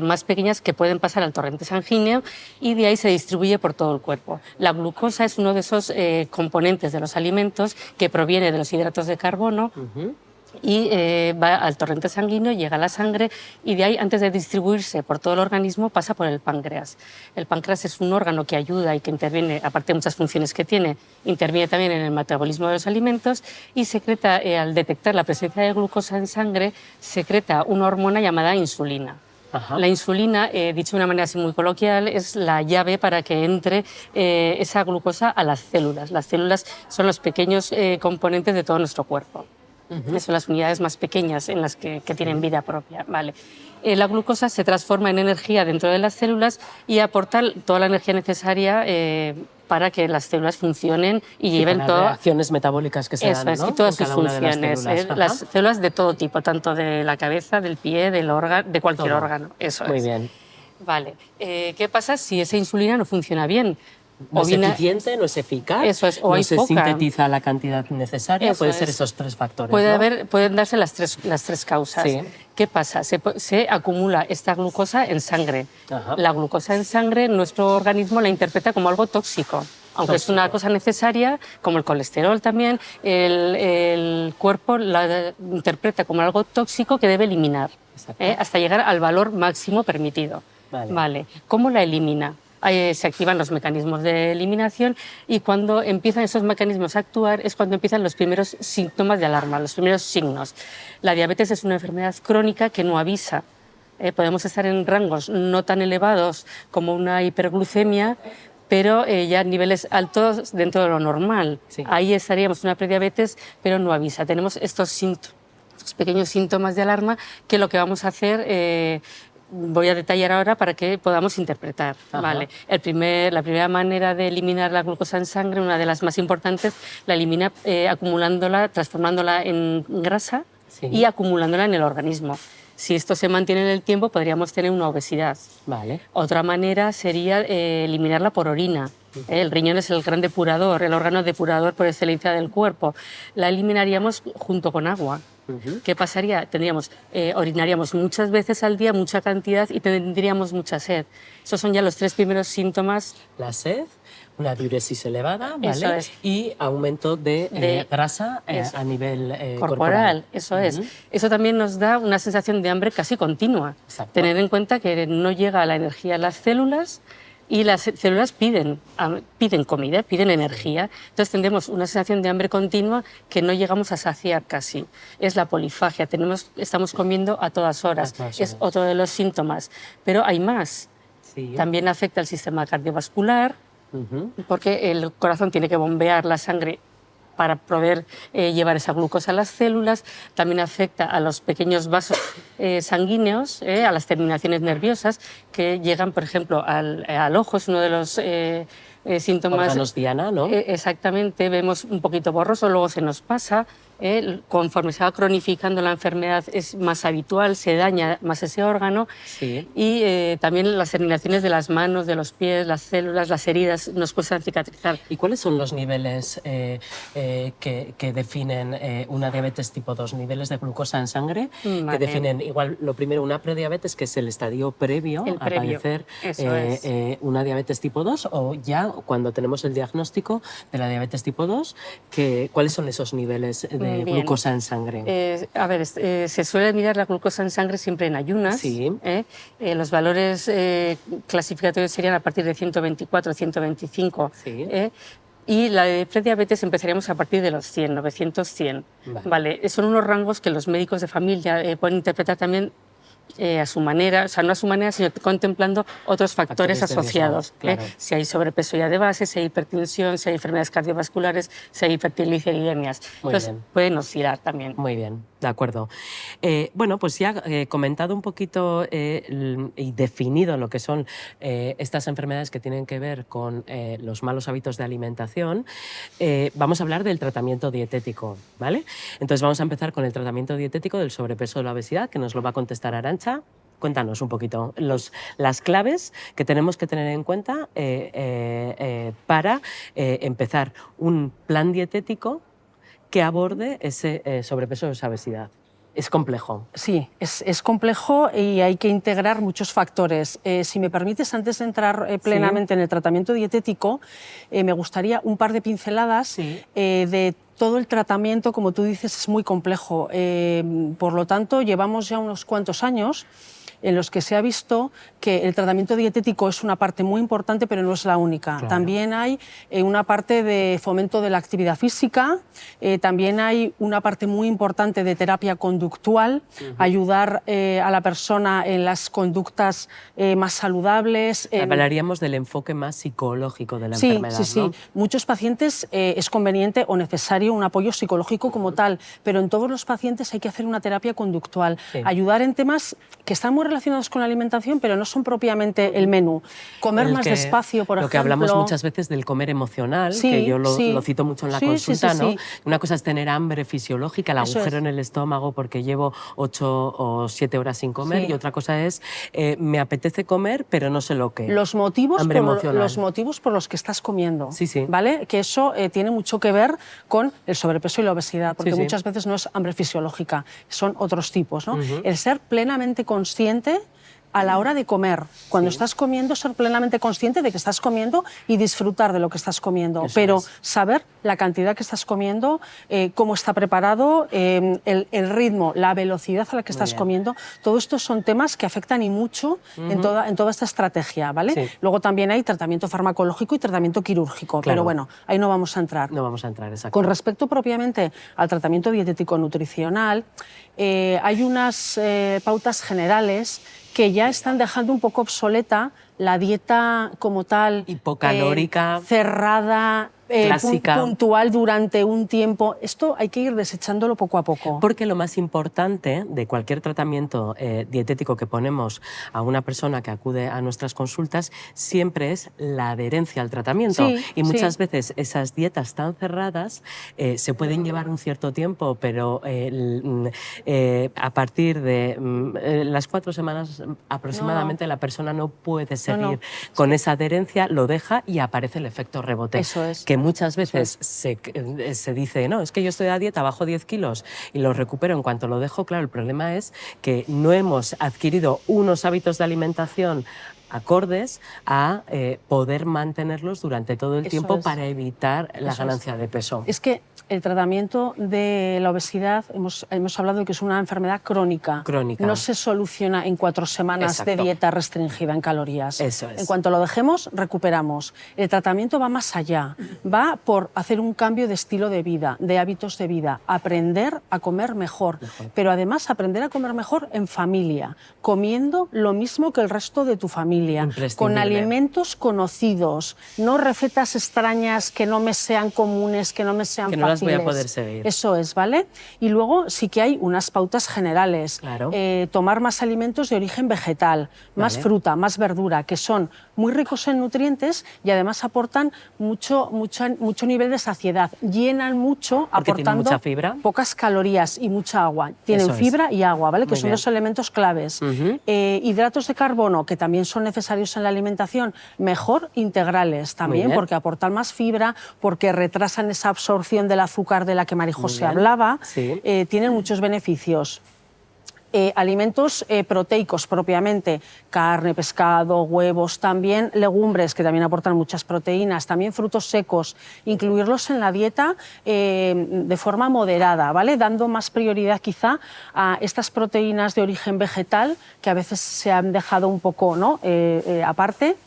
más pequeñas que pueden pasar al torrente sanguíneo y de ahí se distribuye por todo el cuerpo. La glucosa es uno de esos componentes de los alimentos que proviene de los hidratos de carbono. Y va al torrente sanguíneo, llega a la sangre y de ahí, antes de distribuirse por todo el organismo, pasa por el páncreas. El páncreas es un órgano que ayuda y que interviene, aparte de muchas funciones que tiene, interviene también en el metabolismo de los alimentos y secreta, al detectar la presencia de glucosa en sangre, secreta una hormona llamada insulina. La insulina, dicho de una manera así muy coloquial, es la llave para que entre esa glucosa a las células. Las células son los pequeños componentes de todo nuestro cuerpo. Son las unidades más pequeñas en las que tienen vida propia. Vale. La glucosa se transforma en energía dentro de las células y aporta toda la energía necesaria para que las células funcionen y lleven para todas las reacciones metabólicas que se dan, ¿no? y todas en sus cada una de funciones. Las células de todo tipo, tanto de la cabeza, del pie, del órgano, de cualquier órgano. Eso Muy es. bien. Vale. ¿Qué pasa si esa insulina no funciona bien? No es eficiente, no es eficaz, eso es, o no hay se poca. sintetiza la cantidad necesaria, Eso puede ser es. esos tres factores. ¿no? Pueden darse las tres causas. Sí. ¿Qué pasa? Se acumula esta glucosa en sangre. Ajá. La glucosa en sangre, nuestro organismo la interpreta como algo tóxico. Aunque es una cosa necesaria, como el colesterol también, el cuerpo la interpreta como algo tóxico que debe eliminar, hasta llegar al valor máximo permitido. Vale. ¿Cómo la elimina? Se activan los mecanismos de eliminación y cuando empiezan esos mecanismos a actuar es cuando empiezan los primeros síntomas de alarma, los primeros signos. La diabetes es una enfermedad crónica que no avisa. Podemos estar en rangos no tan elevados como una hiperglucemia, pero ya a niveles altos dentro de lo normal. Sí. Ahí estaríamos en una prediabetes, pero no avisa. Tenemos estos pequeños síntomas de alarma que lo que vamos a hacer... voy a detallar ahora para que podamos interpretar. ¿Vale? La primera manera de eliminar la glucosa en sangre, una de las más importantes, la elimina acumulándola, transformándola en grasa y acumulándola en el organismo. Si esto se mantiene en el tiempo, podríamos tener una obesidad. Vale. Otra manera sería eliminarla por orina. El riñón es el gran depurador, el órgano depurador por excelencia del cuerpo. La eliminaríamos junto con agua. ¿Qué pasaría? Orinaríamos muchas veces al día, mucha cantidad, y tendríamos mucha sed. Esos son ya los 3 primeros síntomas. La sed, una diuresis elevada, ¿vale? Eso es. Y aumento de grasa a nivel corporal. Eso es. Eso también nos da una sensación de hambre casi continua. Exacto. Tener en cuenta que no llega la energía a las células y las células piden comida, piden energía. Entonces tendremos una sensación de hambre continua que no llegamos a saciar casi. Es la polifagia, estamos comiendo a todas horas. Es otro de los síntomas. Pero hay más. Sí. También afecta al sistema cardiovascular, porque el corazón tiene que bombear la sangre para poder llevar esa glucosa a las células. También afecta a los pequeños vasos sanguíneos, a las terminaciones nerviosas que llegan, por ejemplo, al ojo. Es uno de los síntomas... Órganos diana, ¿no? Exactamente, vemos un poquito borroso, luego se nos pasa. Conforme se va cronificando la enfermedad es más habitual, se daña más ese órgano. Sí. Y también las terminaciones de las manos, de los pies, las células, las heridas nos cuestan cicatrizar. ¿Y cuáles son los niveles que definen una diabetes tipo 2? ¿Niveles de glucosa en sangre? Vale. Que definen, igual, lo primero, una prediabetes, que es el estadio previo a padecer una diabetes tipo 2, o ya cuando tenemos el diagnóstico de la diabetes tipo 2, ¿cuáles son esos niveles de glucosa en sangre? Se suele mirar la glucosa en sangre siempre en ayunas. Sí. Los valores clasificatorios serían a partir de 124, 125. Sí. Y la de prediabetes empezaríamos a partir de los 100, 900, 100. Vale. Son unos rangos que los médicos de familia pueden interpretar también a su manera, o sea, no a su manera, sino contemplando otros factores asociados. Claro. Si hay sobrepeso ya de base, si hay hipertensión, si hay enfermedades cardiovasculares, si hay hipertrigliceridemias. Entonces, pueden oscilar también. Muy bien, de acuerdo. Bueno, pues ya comentado un poquito y definido lo que son estas enfermedades que tienen que ver con los malos hábitos de alimentación, vamos a hablar del tratamiento dietético, ¿vale? Entonces vamos a empezar con el tratamiento dietético del sobrepeso o la obesidad, que nos lo va a contestar Arantxa. Cuéntanos un poquito las claves que tenemos que tener en cuenta para empezar un plan dietético que aborde ese sobrepeso o esa obesidad. Es complejo. Sí, es complejo y hay que integrar muchos factores. Si me permites, antes de entrar plenamente en el tratamiento dietético, me gustaría un par de pinceladas de todo el tratamiento. Como tú dices, es muy complejo. Por lo tanto, llevamos ya unos cuantos años en los que se ha visto que el tratamiento dietético es una parte muy importante, pero no es la única. Claro. También hay una parte de fomento de la actividad física, también hay una parte muy importante de terapia conductual, ayudar a la persona en las conductas más saludables. Hablaríamos del enfoque más psicológico de la enfermedad, ¿no? Sí. Muchos pacientes es conveniente o necesario un apoyo psicológico como tal, pero en todos los pacientes hay que hacer una terapia conductual, ayudar en temas que están muy relacionados con la alimentación, pero no son propiamente el menú. Comer más despacio, por ejemplo. Lo que hablamos muchas veces del comer emocional, que yo lo cito mucho en la consulta, ¿no? Una cosa es tener hambre fisiológica, el agujero en el estómago porque llevo 8 o 7 horas sin comer, y otra cosa es me apetece comer, pero no sé lo que. Los motivos por los que estás comiendo, ¿vale? Que eso tiene mucho que ver con el sobrepeso y la obesidad, porque muchas veces no es hambre fisiológica, son otros tipos, ¿no? El ser plenamente consciente a la hora de comer. Cuando estás comiendo, ser plenamente consciente de que estás comiendo y disfrutar de lo que estás comiendo. Pero saber la cantidad que estás comiendo, cómo está preparado, el ritmo, la velocidad a la que estás comiendo. Todo esto son temas que afectan y mucho en toda esta estrategia, ¿vale? Luego también hay tratamiento farmacológico y tratamiento quirúrgico. Claro. Pero bueno, ahí no vamos a entrar. No vamos a entrar, exacto. Con respecto propiamente al tratamiento dietético nutricional, hay unas pautas generales que ya están dejando un poco obsoleta la dieta como tal, hipocalórica, cerrada, clásica, puntual durante un tiempo. Esto hay que ir desechándolo poco a poco. Porque lo más importante de cualquier tratamiento dietético que ponemos a una persona que acude a nuestras consultas siempre es la adherencia al tratamiento. Sí, y muchas veces esas dietas tan cerradas se pueden llevar un cierto tiempo, pero a partir de las 4 semanas aproximadamente la persona no puede seguir con esa adherencia, lo deja y aparece el efecto rebote. Eso es. Que muchas veces se dice, no, es que yo estoy a dieta, bajo 10 kilos y lo recupero en cuanto lo dejo. Claro, el problema es que no hemos adquirido unos hábitos de alimentación acordes a poder mantenerlos durante todo el tiempo para evitar la ganancia de peso. Es que el tratamiento de la obesidad, hemos hablado de que es una enfermedad crónica. No se soluciona en 4 semanas de dieta restringida en calorías. Eso es. En cuanto lo dejemos, recuperamos. El tratamiento va más allá. Va por hacer un cambio de estilo de vida, de hábitos de vida, aprender a comer mejor. Pero además aprender a comer mejor en familia, comiendo lo mismo que el resto de tu familia, con alimentos conocidos, no recetas extrañas que no me sean comunes, que no me sean fáciles. Voy a poder seguir. Eso es, ¿vale? Y luego sí que hay unas pautas generales. Claro. Tomar más alimentos de origen vegetal, más fruta, más verdura, que son muy ricos en nutrientes y además aportan mucho nivel de saciedad. Llenan mucho, aportando mucha fibra, pocas calorías y mucha agua. Tienen fibra y agua, ¿vale? Que son 2 elementos claves. Hidratos de carbono, que también son necesarios en la alimentación, mejor integrales también, porque aportan más fibra, porque retrasan esa absorción del azúcar de la que María José hablaba. Tienen muchos beneficios. Alimentos proteicos propiamente, carne, pescado, huevos, también legumbres que también aportan muchas proteínas, también frutos secos, incluirlos en la dieta de forma moderada, ¿vale? Dando más prioridad quizá a estas proteínas de origen vegetal que a veces se han dejado un poco, ¿no? Aparte.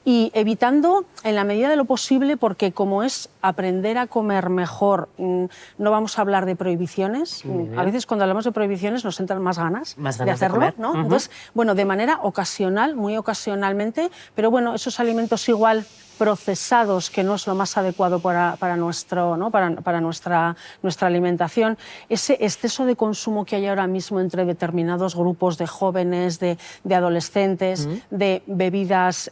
Y evitando, en la medida de lo posible, porque como es aprender a comer mejor, no vamos a hablar de prohibiciones. A veces cuando hablamos de prohibiciones nos entran más ganas de hacerlo, ¿no? Entonces, bueno, de manera ocasional, muy ocasionalmente, pero bueno, esos alimentos igual procesados, que no es lo más adecuado para nuestra alimentación, ese exceso de consumo que hay ahora mismo entre determinados grupos de jóvenes, de adolescentes, de bebidas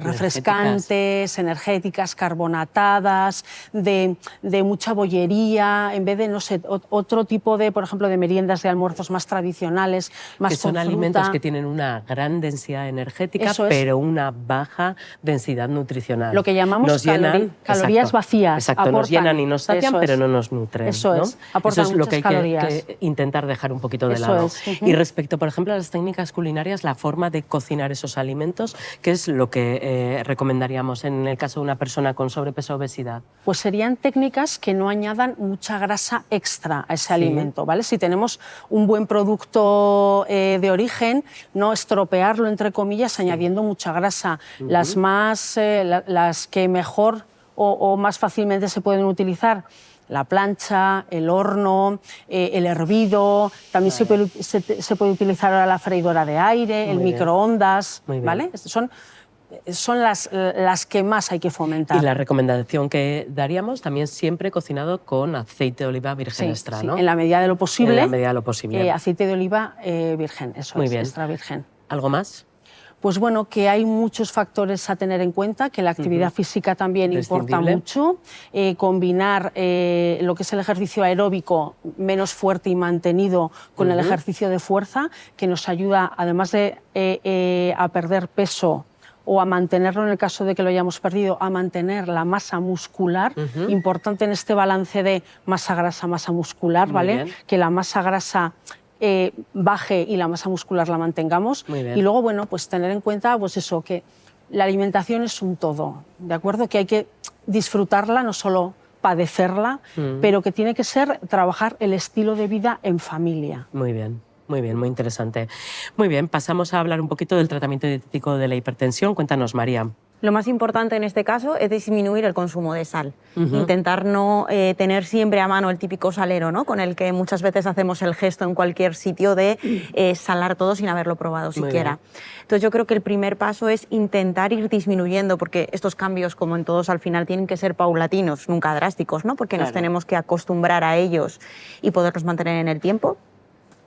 refrescantes, energéticas, carbonatadas, de mucha bollería, en vez de, no sé, otro tipo de, por ejemplo, de meriendas, de almuerzos más tradicionales, más que son alimentos que tienen una gran densidad energética, pero una baja densidad nutricional. Lo que llamamos calorías vacías. Exacto, nos llenan y nos sacian, pero no nos nutren. Eso es, aportan Eso es lo que hay que intentar dejar un poquito de lado. Y respecto, por ejemplo, a las técnicas culinarias, la forma de cocinar esos alimentos, ¿qué es lo que recomendaríamos en el caso de una persona con sobrepeso o obesidad? Pues serían técnicas que no añadan mucha grasa extra a ese alimento, ¿vale? Si tenemos un buen producto de origen, no estropearlo, entre comillas, añadiendo mucha grasa. Las que mejor o más fácilmente se pueden utilizar, la plancha, el horno, el hervido, también se puede utilizar ahora la freidora de aire, el microondas, ¿vale? Son las que más hay que fomentar. Y la recomendación que daríamos también siempre cocinado con aceite de oliva virgen extra, ¿no? En la medida de lo posible. En la medida de lo posible. Aceite de oliva virgen, eso es, extra virgen. ¿Algo más? Pues bueno, que hay muchos factores a tener en cuenta, que la actividad física también importa mucho, combinar lo que es el ejercicio aeróbico menos fuerte y mantenido con el ejercicio de fuerza, que nos ayuda, además de a perder peso o a mantenerlo en el caso de que lo hayamos perdido, a mantener la masa muscular, importante en este balance de masa grasa, masa muscular, ¿vale? Que la masa grasa baje y la masa muscular la mantengamos. Y luego, bueno, pues tener en cuenta pues eso, que la alimentación es un todo, ¿de acuerdo? Que hay que disfrutarla, no solo padecerla, pero que tiene que ser trabajar el estilo de vida en familia. Muy bien. Muy bien, muy interesante. Muy bien, pasamos a hablar un poquito del tratamiento dietético de la hipertensión. Cuéntanos, María. Lo más importante en este caso es disminuir el consumo de sal. Intentar no tener siempre a mano el típico salero, ¿no? Con el que muchas veces hacemos el gesto en cualquier sitio de salar todo sin haberlo probado siquiera. Entonces yo creo que el primer paso es intentar ir disminuyendo, porque estos cambios, como en todos, al final tienen que ser paulatinos, nunca drásticos, ¿no? Porque nos tenemos que acostumbrar a ellos y poderlos mantener en el tiempo.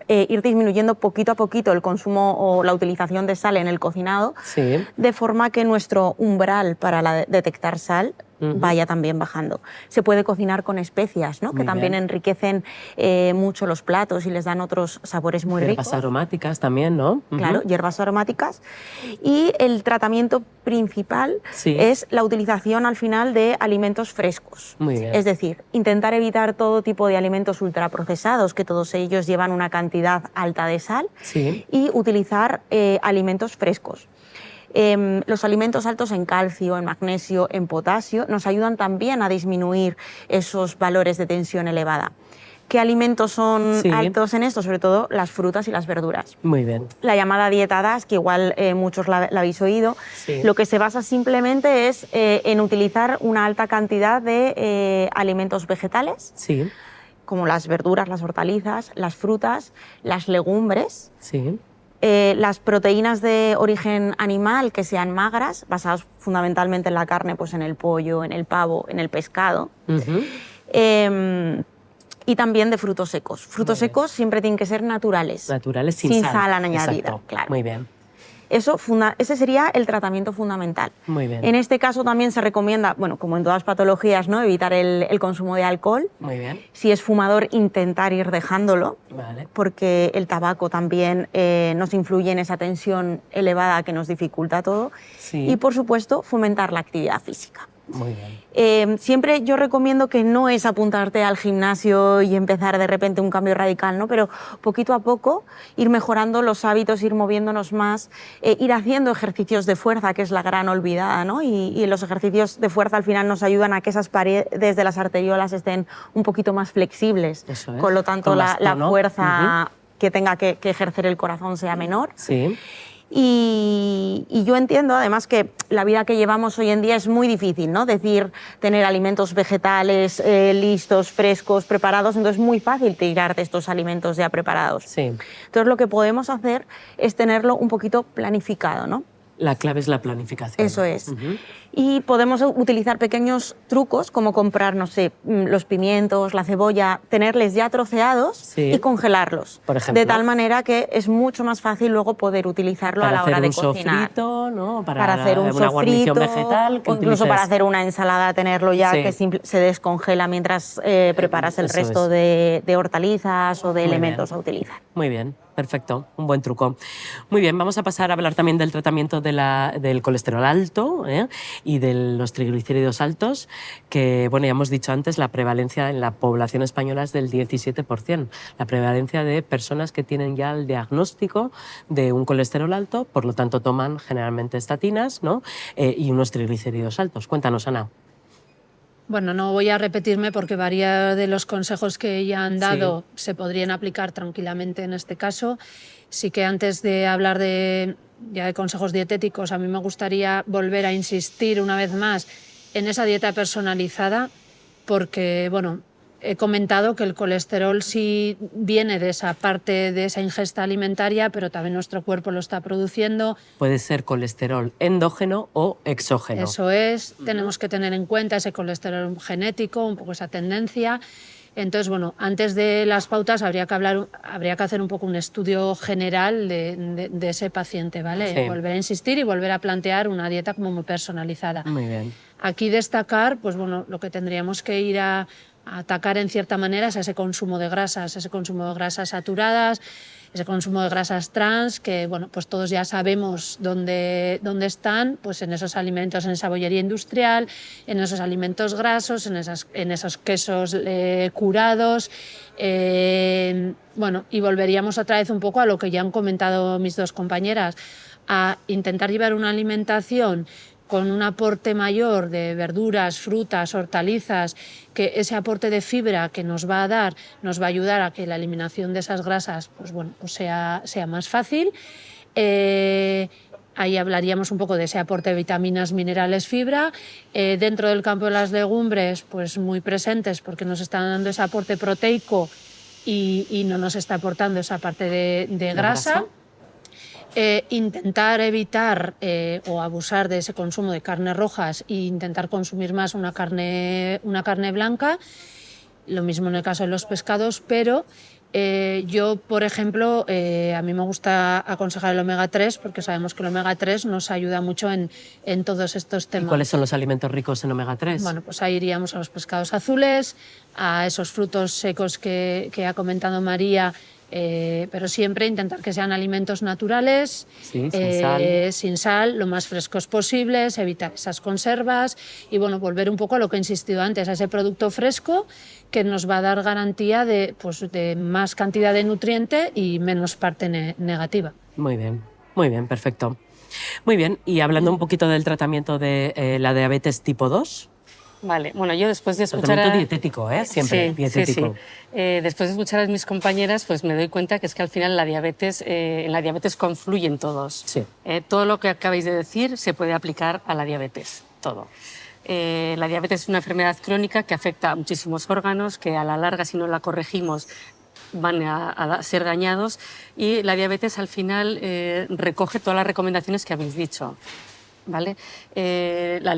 Ir disminuyendo poquito a poquito el consumo o la utilización de sal en el cocinado, de forma que nuestro umbral para detectar sal vaya también bajando. Se puede cocinar con especias, ¿no? Que también enriquecen mucho los platos y les dan otros sabores muy ricos. Hierbas aromáticas también, ¿no? Claro, hierbas aromáticas. Y el tratamiento principal es la utilización al final de alimentos frescos. Muy bien. Es decir, intentar evitar todo tipo de alimentos ultraprocesados, que todos ellos llevan una cantidad alta de sal, y utilizar alimentos frescos. Los alimentos altos en calcio, en magnesio, en potasio nos ayudan también a disminuir esos valores de tensión elevada. ¿Qué alimentos son altos en esto? Sobre todo las frutas y las verduras. Muy bien. La llamada dieta DASH, que igual muchos la habéis oído, lo que se basa simplemente es en utilizar una alta cantidad de alimentos vegetales, como las verduras, las hortalizas, las frutas, las legumbres, las proteínas de origen animal que sean magras, basadas fundamentalmente en la carne, pues en el pollo, en el pavo, en el pescado. Y también de frutos secos. Frutos secos siempre tienen que ser naturales. Naturales, sin sal añadida. Claro. Muy bien. Ese sería el tratamiento fundamental. Muy bien. En este caso también se recomienda, bueno, como en todas patologías, ¿no? Evitar el consumo de alcohol. Muy bien. Si es fumador, intentar ir dejándolo, porque el tabaco también nos influye en esa tensión elevada que nos dificulta todo. Y, por supuesto, fomentar la actividad física. Muy bien. Siempre yo recomiendo que no es apuntarte al gimnasio y empezar de repente un cambio radical, ¿no? Pero poquito a poco ir mejorando los hábitos, ir moviéndonos más, ir haciendo ejercicios de fuerza, que es la gran olvidada, ¿no? Y los ejercicios de fuerza al final nos ayudan a que esas paredes de las arteriolas estén un poquito más flexibles. Eso es. Con lo tanto, la fuerza que tenga que ejercer el corazón sea menor. Y yo entiendo además que la vida que llevamos hoy en día es muy difícil, ¿no? Decir, tener alimentos vegetales listos, frescos, preparados, entonces es muy fácil tirar de estos alimentos ya preparados. Entonces lo que podemos hacer es tenerlo un poquito planificado, ¿no? La clave es la planificación. Eso es. Y podemos utilizar pequeños trucos como comprar, no sé, los pimientos, la cebolla, tenerles ya troceados y congelarlos. Por ejemplo. De tal manera que es mucho más fácil luego poder utilizarlo a la hora de cocinar. Para hacer un sofrito, ¿no? Para hacer un una guarnición vegetal. O incluso para hacer una ensalada, tenerlo ya que se descongela mientras preparas el resto de hortalizas o de elementos a utilizar. Muy bien. Perfecto, un buen truco. Muy bien, vamos a pasar a hablar también del tratamiento del colesterol alto y de los triglicéridos altos, que, bueno, ya hemos dicho antes, la prevalencia en la población española es del 17%. La prevalencia de personas que tienen ya el diagnóstico de un colesterol alto, por lo tanto toman generalmente estatinas, ¿no? Y unos triglicéridos altos. Cuéntanos, Ana. Bueno, no voy a repetirme porque varios de los consejos que ya han dado se podrían aplicar tranquilamente en este caso. Sí que antes de hablar ya de consejos dietéticos, a mí me gustaría volver a insistir una vez más en esa dieta personalizada porque, bueno, he comentado que el colesterol sí viene de esa parte de esa ingesta alimentaria, pero también nuestro cuerpo lo está produciendo. Puede ser colesterol endógeno o exógeno. Eso es, tenemos que tener en cuenta ese colesterol genético, un poco esa tendencia. Entonces, bueno, antes de las pautas habría que hacer un poco un estudio general de ese paciente, ¿vale? Volver a insistir y volver a plantear una dieta como muy personalizada. Muy bien. Aquí destacar, pues bueno, lo que tendríamos que ir a atacar en cierta manera es ese consumo de grasas saturadas, ese consumo de grasas trans, que bueno, pues todos ya sabemos dónde están, pues en esos alimentos, en esa bollería industrial, en esos alimentos grasos, en esos quesos curados. Bueno, y volveríamos otra vez un poco a lo que ya han comentado mis dos compañeras, a intentar llevar una alimentación con un aporte mayor de verduras, frutas, hortalizas, que ese aporte de fibra que nos va a dar nos va a ayudar a que la eliminación de esas grasas pues bueno, pues sea más fácil. ahí hablaríamos un poco de ese aporte de vitaminas, minerales, fibra. Dentro del campo de las legumbres, pues muy presentes porque nos están dando ese aporte proteico y no nos está aportando esa parte de grasa. Intentar evitar o abusar de ese consumo de carnes rojas e intentar consumir más una carne blanca. Lo mismo en el caso de los pescados, pero yo, por ejemplo, a mí me gusta aconsejar el omega 3 porque sabemos que el omega 3 nos ayuda mucho en todos estos temas. ¿Y cuáles son los alimentos ricos en omega 3? Bueno, pues ahí iríamos a los pescados azules, a esos frutos secos que ha comentado María, pero siempre intentar que sean alimentos naturales, sí, sin sal, lo más frescos posibles, evitar esas conservas y bueno, volver un poco a lo que he insistido antes, a ese producto fresco que nos va a dar garantía de más cantidad de nutriente y menos parte negativa. Muy bien, perfecto. Muy bien, y hablando un poquito del tratamiento de la diabetes tipo 2. Vale, bueno, yo después de escuchar... Tratamiento dietético, siempre, sí, dietético. Sí. Después de escuchar a mis compañeras, pues me doy cuenta que es que al final en la diabetes confluyen todos. Sí. Todo lo que acabáis de decir se puede aplicar a la diabetes, todo. La diabetes es una enfermedad crónica que afecta a muchísimos órganos, que a la larga, si no la corregimos, van a ser dañados, y la diabetes al final recoge todas las recomendaciones que habéis dicho. ¿Vale? La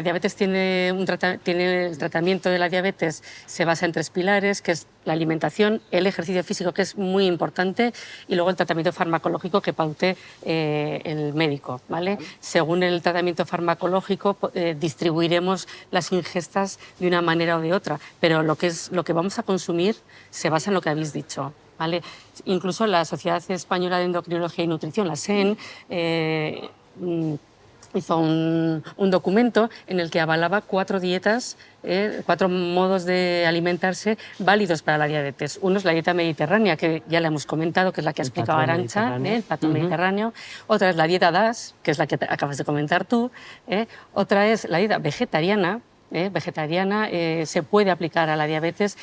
diabetes tiene el tratamiento de la diabetes se basa en 3 pilares, que es la alimentación, el ejercicio físico, que es muy importante, y luego el tratamiento farmacológico que paute el médico. ¿Vale? Según el tratamiento farmacológico distribuiremos las ingestas de una manera o de otra, pero lo que vamos a consumir se basa en lo que habéis dicho. ¿Vale? Incluso la Sociedad Española de Endocrinología y Nutrición, la SEN, hizo un documento en el que avalaba 4 dietas, 4 modos de alimentarse válidos para la diabetes. Uno es la dieta mediterránea, que ya la hemos comentado, que es la que ha explicado Arantxa, el patrón mediterráneo. Otra es la dieta DAS, que es la que acabas de comentar tú. Otra es la dieta vegetariana. Se puede aplicar a la diabetes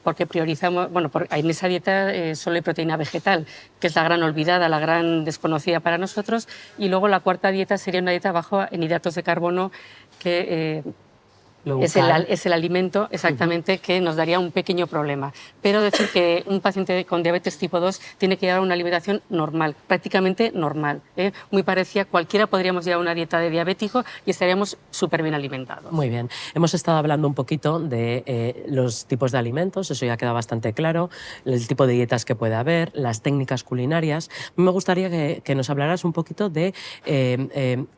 porque priorizamos, en esa dieta solo hay proteína vegetal, que es la gran olvidada, la gran desconocida para nosotros, y luego la 4ª dieta sería una dieta baja en hidratos de carbono, que es el alimento exactamente que nos daría un pequeño problema. Pero decir que un paciente con diabetes tipo 2 tiene que llevar una alimentación normal, prácticamente normal. Muy parecida, cualquiera podríamos llevar una dieta de diabético y estaríamos súper bien alimentados. Muy bien. Hemos estado hablando un poquito de los tipos de alimentos, eso ya queda bastante claro, el tipo de dietas que puede haber, las técnicas culinarias. Me gustaría que nos hablaras un poquito de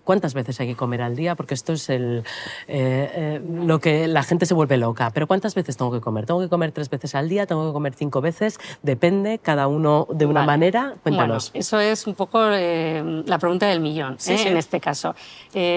cuántas veces hay que comer al día, porque esto es lo que la gente se vuelve loca. ¿Pero cuántas veces tengo que comer? ¿Tengo que comer 3 veces al día? ¿Tengo que comer 5 veces? Depende, cada uno de una manera. Cuéntanos. Bueno, eso es un poco la pregunta del millón, sí. En este caso.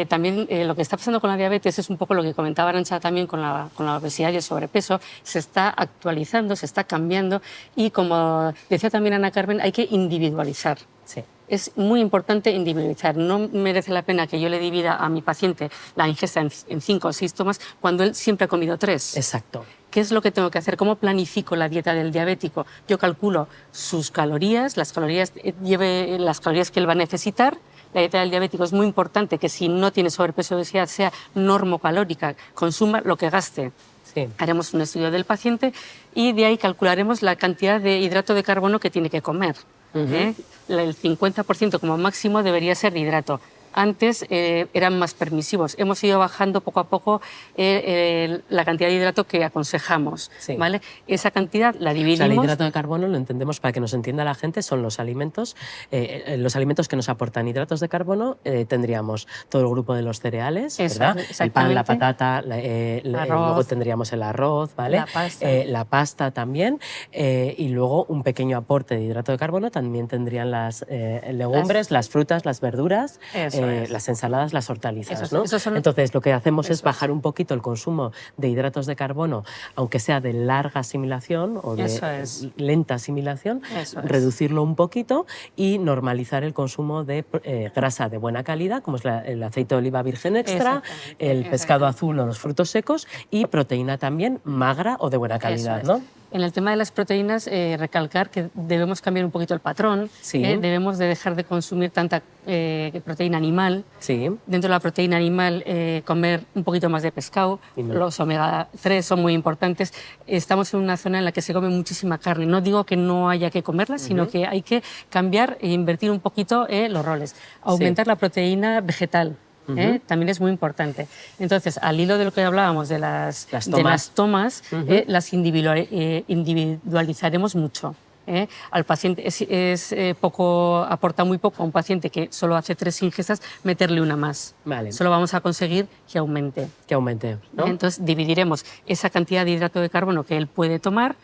También lo que está pasando con la diabetes es un poco lo que comentaba Arantxa también con la obesidad y el sobrepeso. Se está actualizando, se está cambiando y, como decía también Ana Carmen, hay que individualizar. Sí. Es muy importante individualizar. No merece la pena que yo le divida a mi paciente la ingesta en 5 o 6 tomas cuando él siempre ha comido 3. Exacto. ¿Qué es lo que tengo que hacer? ¿Cómo planifico la dieta del diabético? Yo calculo sus calorías, las calorías que él va a necesitar. La dieta del diabético es muy importante que, si no tiene sobrepeso o obesidad, sea normocalórica, consuma lo que gaste. Sí. Haremos un estudio del paciente y de ahí calcularemos la cantidad de hidrato de carbono que tiene que comer. El 50% como máximo debería ser de hidrato. Antes eran más permisivos. Hemos ido bajando poco a poco la cantidad de hidrato que aconsejamos. Sí. ¿Vale? Esa cantidad la dividimos. O sea, el hidrato de carbono, lo entendemos para que nos entienda la gente, son los alimentos que nos aportan hidratos de carbono. Tendríamos todo el grupo de los cereales, ¿verdad? El pan, la patata, luego tendríamos el arroz, ¿vale? La pasta también. Y luego un pequeño aporte de hidrato de carbono también tendrían las legumbres, las frutas, las verduras. Las ensaladas, las hortalizas, ¿no? Entonces, lo que hacemos es bajar un poquito el consumo de hidratos de carbono, aunque sea de larga asimilación o de lenta asimilación, reducirlo un poquito y normalizar el consumo de grasa de buena calidad, como es el aceite de oliva virgen extra, el pescado azul o los frutos secos, y proteína también magra o de buena calidad, ¿no? En el tema de las proteínas, recalcar que debemos cambiar un poquito el patrón. Sí. Debemos de dejar de consumir tanta proteína animal. Sí. Dentro de la proteína animal, comer un poquito más de pescado. Los omega 3 son muy importantes. Estamos en una zona en la que se come muchísima carne. No digo que no haya que comerla, sino que hay que cambiar e invertir un poquito los roles. Aumentar la proteína vegetal. También es muy importante. Entonces, al hilo de lo que hablábamos de las tomas, las individualizaremos mucho. Al paciente aporta muy poco a un paciente que solo hace 3 ingestas, meterle una más. Vale. Solo vamos a conseguir que aumente. Que aumente, ¿no? Entonces dividiremos esa cantidad de hidrato de carbono que él puede tomar,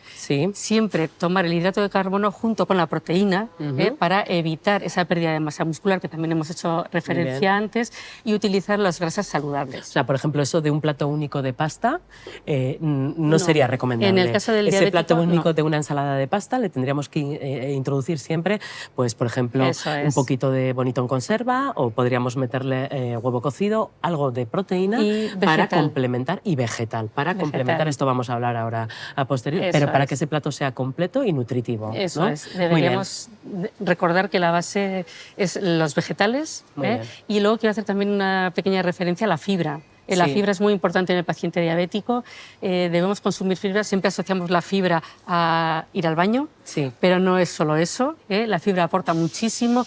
siempre tomar el hidrato de carbono junto con la proteína para evitar esa pérdida de masa muscular, que también hemos hecho referencia antes, y utilizar las grasas saludables. O sea, por ejemplo, eso de un plato único de pasta no sería recomendable. En el caso del Ese diabético, plato único de una ensalada de pasta le tendríamos que introducir siempre, pues por ejemplo, un poquito de bonito en conserva, o podríamos meterle huevo cocido, algo de proteína para complementar, y vegetal, para complementar. Esto vamos a hablar ahora a posteriori, pero para que ese plato sea completo y nutritivo. Eso es. Deberíamos recordar que la base es los vegetales, y luego quiero hacer también una pequeña referencia a la fibra. La fibra es muy importante en el paciente diabético. Debemos consumir fibra. Siempre asociamos la fibra a ir al baño, pero no es solo eso. La fibra aporta muchísimo.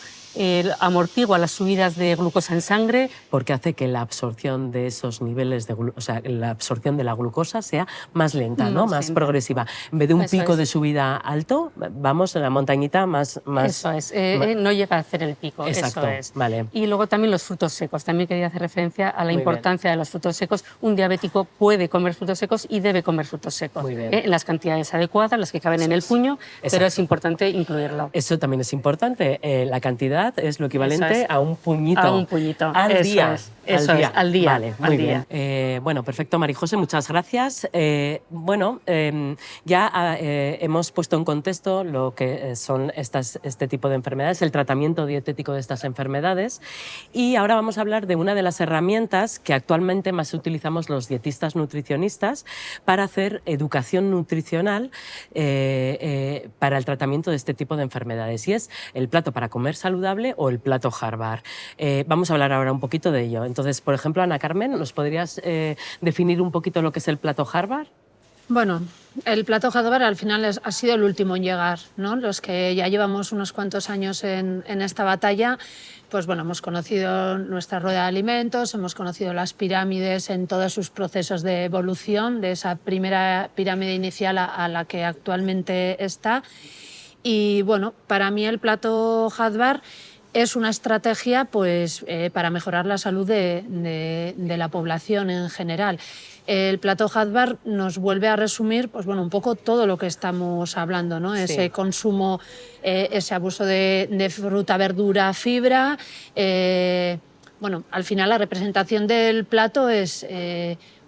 Amortigua las subidas de glucosa en sangre. Porque hace que la absorción de esos niveles de o sea, la absorción de la glucosa sea más lenta, ¿no? Más progresiva. En vez de un pico de subida alto, vamos en la montañita más... Eso es. No llega a hacer el pico. Exacto. Eso es. Vale. Y luego también los frutos secos. También quería hacer referencia a la importancia de los frutos secos. Un diabético puede comer frutos secos y debe comer frutos secos. En las cantidades adecuadas, las que caben en el puño, pero es importante incluirlo. Eso también es importante. La cantidad es lo equivalente a un puñito. A un puñito. Al día. Al día. Vale, muy bien. Bueno, perfecto, María José, muchas gracias. Ya hemos puesto en contexto lo que son este tipo de enfermedades, el tratamiento dietético de estas enfermedades, y ahora vamos a hablar de una de las herramientas que actualmente más utilizamos los dietistas nutricionistas para hacer educación nutricional para el tratamiento de este tipo de enfermedades, y es el plato para comer saludable o el plato Harvard. Vamos a hablar ahora un poquito de ello. Entonces, por ejemplo, Ana Carmen, ¿nos podrías definir un poquito lo que es el plato Harvard? Bueno, el plato Harvard al final ha sido el último en llegar, ¿no? Los que ya llevamos unos cuantos años en esta batalla, pues bueno, hemos conocido nuestra rueda de alimentos, hemos conocido las pirámides en todos sus procesos de evolución, de esa primera pirámide inicial a la que actualmente está. Y bueno, para mí el plato Harvard es una estrategia pues, para mejorar la salud de la población en general. El plato Harvard nos vuelve a resumir pues, bueno, un poco todo lo que estamos hablando, ¿no? Ese consumo, ese abuso de fruta, verdura, fibra. Bueno, al final la representación del plato es...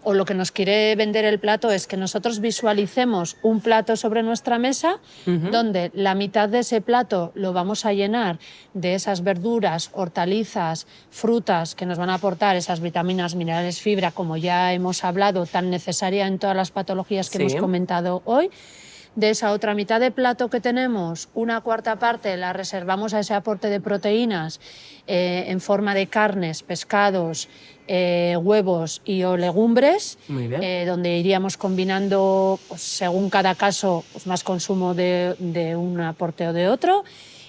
o lo que nos quiere vender el plato es que nosotros visualicemos un plato sobre nuestra mesa, donde la mitad de ese plato lo vamos a llenar de esas verduras, hortalizas, frutas que nos van a aportar esas vitaminas, minerales, fibra, como ya hemos hablado, tan necesaria en todas las patologías que hemos comentado hoy. De esa otra mitad de plato que tenemos, una cuarta parte la reservamos a ese aporte de proteínas en forma de carnes, pescados, huevos y o legumbres, donde iríamos combinando, pues, según cada caso, pues, más consumo de un aporte o de otro.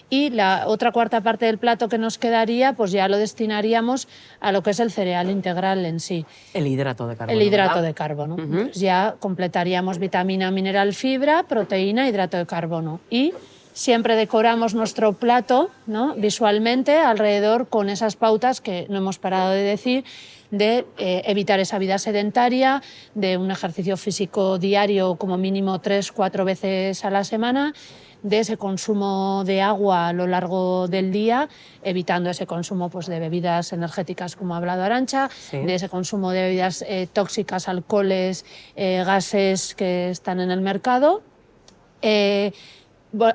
Y la otra cuarta parte del plato que nos quedaría, pues ya lo destinaríamos a lo que es el cereal integral en sí. El hidrato de carbono. El hidrato de carbono. Pues ya completaríamos vitamina, mineral, fibra, proteína, hidrato de carbono. Y siempre decoramos nuestro plato, ¿no? Visualmente alrededor con esas pautas que no hemos parado de decir, de evitar esa vida sedentaria, de un ejercicio físico diario como mínimo 3-4 veces a la semana, de ese consumo de agua a lo largo del día, evitando ese consumo pues, de bebidas energéticas, como ha hablado Arantxa, de ese consumo de bebidas tóxicas, alcoholes, gases que están en el mercado.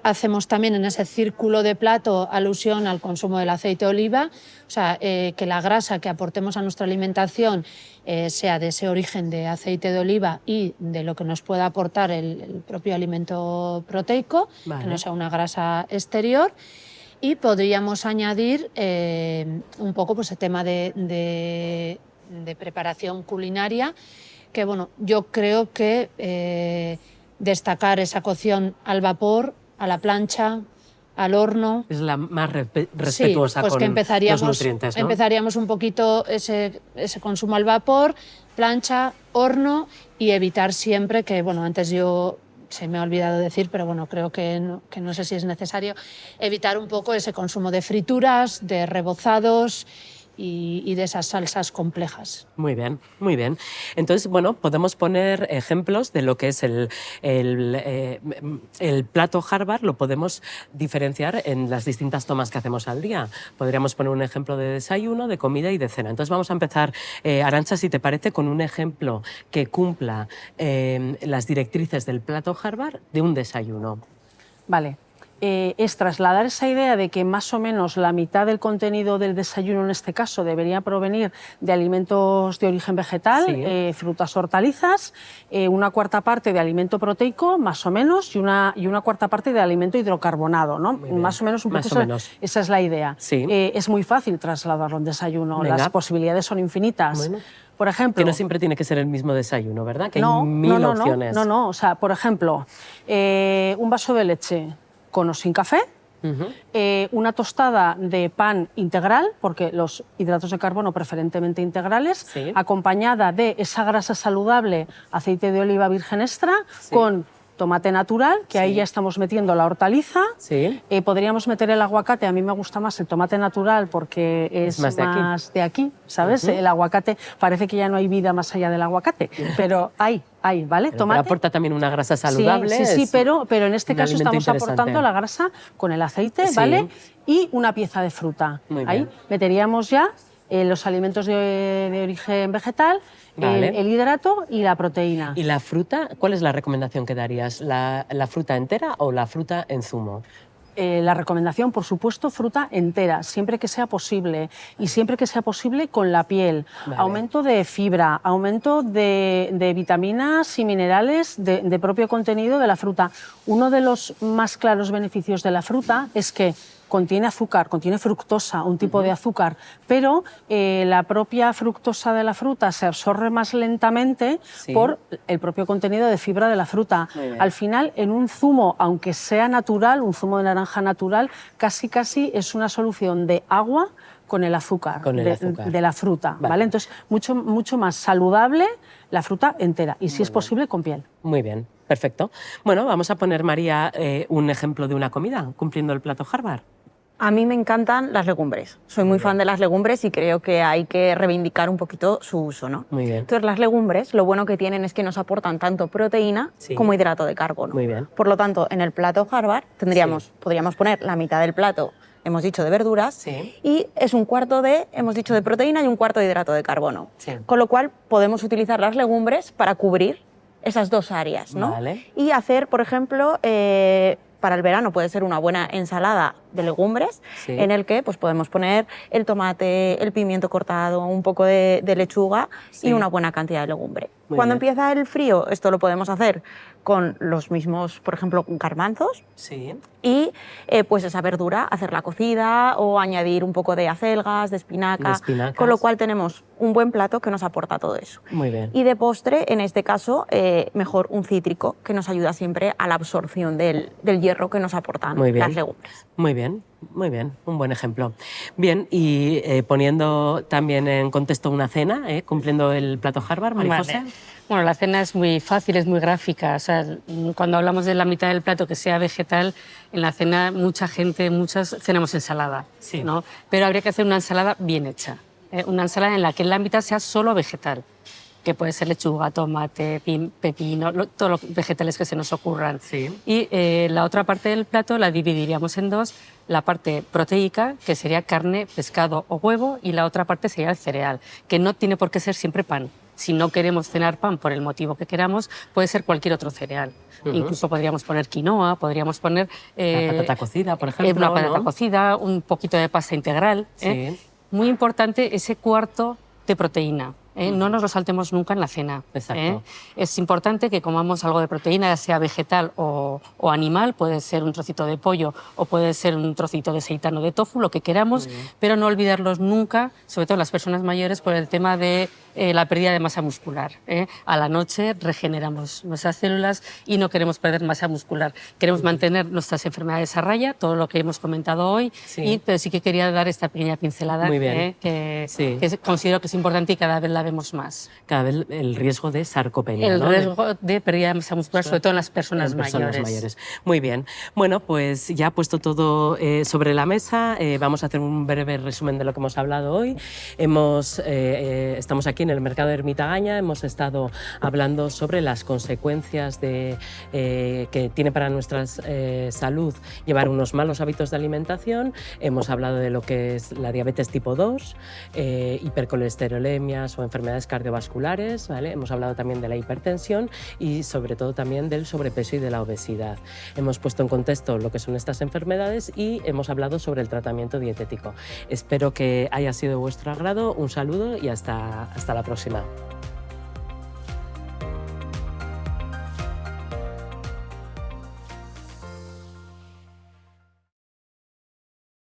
hacemos también en ese círculo de plato alusión al consumo del aceite de oliva, o sea, que la grasa que aportemos a nuestra alimentación sea de ese origen de aceite de oliva y de lo que nos pueda aportar el propio alimento proteico, que no sea una grasa exterior. Y podríamos añadir un poco pues, el tema de preparación culinaria, que bueno, yo creo que destacar esa cocción al vapor, a la plancha, al horno. Es la más respetuosa pues con que los nutrientes, ¿no? Empezaríamos un poquito ese consumo al vapor, plancha, horno y evitar siempre que, bueno, antes yo se me ha olvidado decir, pero bueno, creo que no sé si es necesario, evitar un poco ese consumo de frituras, de rebozados y de esas salsas complejas. Muy bien, muy bien. Entonces, bueno, podemos poner ejemplos de lo que es el plato Harvard, lo podemos diferenciar en las distintas tomas que hacemos al día. Podríamos poner un ejemplo de desayuno, de comida y de cena. Entonces vamos a empezar, Arantxa, si te parece, con un ejemplo que cumpla las directrices del plato Harvard de un desayuno. Vale. Es trasladar esa idea de que más o menos la mitad del contenido del desayuno en este caso debería provenir de alimentos de origen vegetal, sí, frutas, hortalizas, una cuarta parte de alimento proteico, más o menos, y una cuarta parte de alimento hidrocarbonado, ¿no? Más o menos, un poco esa es la idea. Sí. Es muy fácil trasladarlo en desayuno, Venga. Las posibilidades son infinitas. Bueno. Por ejemplo, que no siempre tiene que ser el mismo desayuno, ¿verdad? Que hay mil opciones. No. O sea, por ejemplo, un vaso de leche con o sin café, una tostada de pan integral, porque los hidratos de carbono preferentemente integrales, sí, acompañada de esa grasa saludable, aceite de oliva virgen extra, sí, con tomate natural, que sí, ahí ya estamos metiendo la hortaliza. Sí. Podríamos meter el aguacate, a mí me gusta más el tomate natural porque es más de aquí, ¿sabes? El aguacate, parece que ya no hay vida más allá del aguacate, pero hay, ¿vale? Pero tomate aporta también una grasa saludable. Sí, pero en este caso estamos aportando la grasa con el aceite, sí, ¿vale? Y una pieza de fruta. Muy ahí bien. Meteríamos ya los alimentos de origen vegetal, vale, el hidrato y la proteína. ¿Y la fruta? ¿Cuál es la recomendación que darías? ¿La fruta entera o la fruta en zumo? La recomendación, por supuesto, fruta entera, siempre que sea posible, y siempre que sea posible con la piel. Vale. Aumento de fibra, aumento de vitaminas y minerales de propio contenido de la fruta. Uno de los más claros beneficios de la fruta es que contiene azúcar, contiene fructosa, un tipo de azúcar, pero la propia fructosa de la fruta se absorbe más lentamente, sí, por el propio contenido de fibra de la fruta. Al final, en un zumo, aunque sea natural, un zumo de naranja natural, casi es una solución de agua con el azúcar, de la fruta. Vale. ¿Vale? Entonces, mucho más saludable la fruta entera y, si es posible, con piel. Muy bien, perfecto. Bueno, vamos a poner, María, un ejemplo de una comida cumpliendo el plato Harvard. A mí me encantan las legumbres. Soy muy fan de las legumbres y creo que hay que reivindicar un poquito su uso, ¿no? Muy bien. Entonces, las legumbres, lo bueno que tienen es que nos aportan tanto proteína, sí, como hidrato de carbono. Muy bien. Por lo tanto, en el plato Harvard podríamos poner la mitad del plato, hemos dicho, de verduras, sí, y es un cuarto hemos dicho, de proteína y un cuarto de hidrato de carbono. Sí. Con lo cual, podemos utilizar las legumbres para cubrir esas dos áreas, ¿no? Vale. Y hacer, por ejemplo, para el verano puede ser una buena ensalada de legumbres, sí, en el que pues, podemos poner el tomate, el pimiento cortado, un poco de lechuga, sí, y una buena cantidad de legumbre. Cuando empieza el frío, esto lo podemos hacer con los mismos, por ejemplo, garbanzos, sí, y pues esa verdura, hacerla cocida o añadir un poco de acelgas, de espinaca, con lo cual tenemos un buen plato que nos aporta todo eso. Muy bien. Y de postre, en este caso, mejor un cítrico, que nos ayuda siempre a la absorción del hierro que nos aportan las legumbres. Muy bien, un buen ejemplo. Bien, y poniendo también en contexto una cena, cumpliendo el plato Harvard, María José. Vale. Bueno, la cena es muy fácil, es muy gráfica. O sea, cuando hablamos de la mitad del plato que sea vegetal, en la cena muchas cenamos ensalada, sí, ¿no? Pero habría que hacer una ensalada bien hecha, una ensalada en la que la mitad sea solo vegetal, que puede ser lechuga, tomate, pepino, todos los vegetales que se nos ocurran. Sí. Y la otra parte del plato la dividiríamos en dos, la parte proteica, que sería carne, pescado o huevo, y la otra parte sería el cereal, que no tiene por qué ser siempre pan. si no queremos cenar pan por el motivo que queramos, puede ser cualquier otro cereal. Incluso podríamos poner quinoa, podríamos poner... la patata cocida, por ejemplo. Una patata cocida, un poquito de pasta integral. Sí. Muy importante ese cuarto de proteína. No nos lo saltemos nunca en la cena. Exacto. Es importante que comamos algo de proteína, ya sea vegetal o animal, puede ser un trocito de pollo o puede ser un trocito de seitán de tofu, lo que queramos, pero no olvidarlos nunca, sobre todo las personas mayores, por el tema de la pérdida de masa muscular. A la noche regeneramos nuestras células y no queremos perder masa muscular. Queremos mantener nuestras enfermedades a raya, todo lo que hemos comentado hoy, pero sí que quería dar esta pequeña pincelada que considero que es importante y cada vez la vemos más. Cada vez el riesgo de sarcopenia. El riesgo de pérdida de masa muscular, sobre todo en las personas mayores. Muy bien. Bueno, pues ya puesto todo sobre la mesa, vamos a hacer un breve resumen de lo que hemos hablado hoy. Estamos aquí en el mercado de Ermita-Gaña, hemos estado hablando sobre las consecuencias que tiene para nuestra salud llevar unos malos hábitos de alimentación. Hemos hablado de lo que es la diabetes tipo 2, hipercolesterolemias o enfermedades cardiovasculares, ¿vale? Hemos hablado también de la hipertensión y sobre todo también del sobrepeso y de la obesidad. Hemos puesto en contexto lo que son estas enfermedades y hemos hablado sobre el tratamiento dietético. Espero que haya sido de vuestro agrado. Un saludo y hasta la próxima.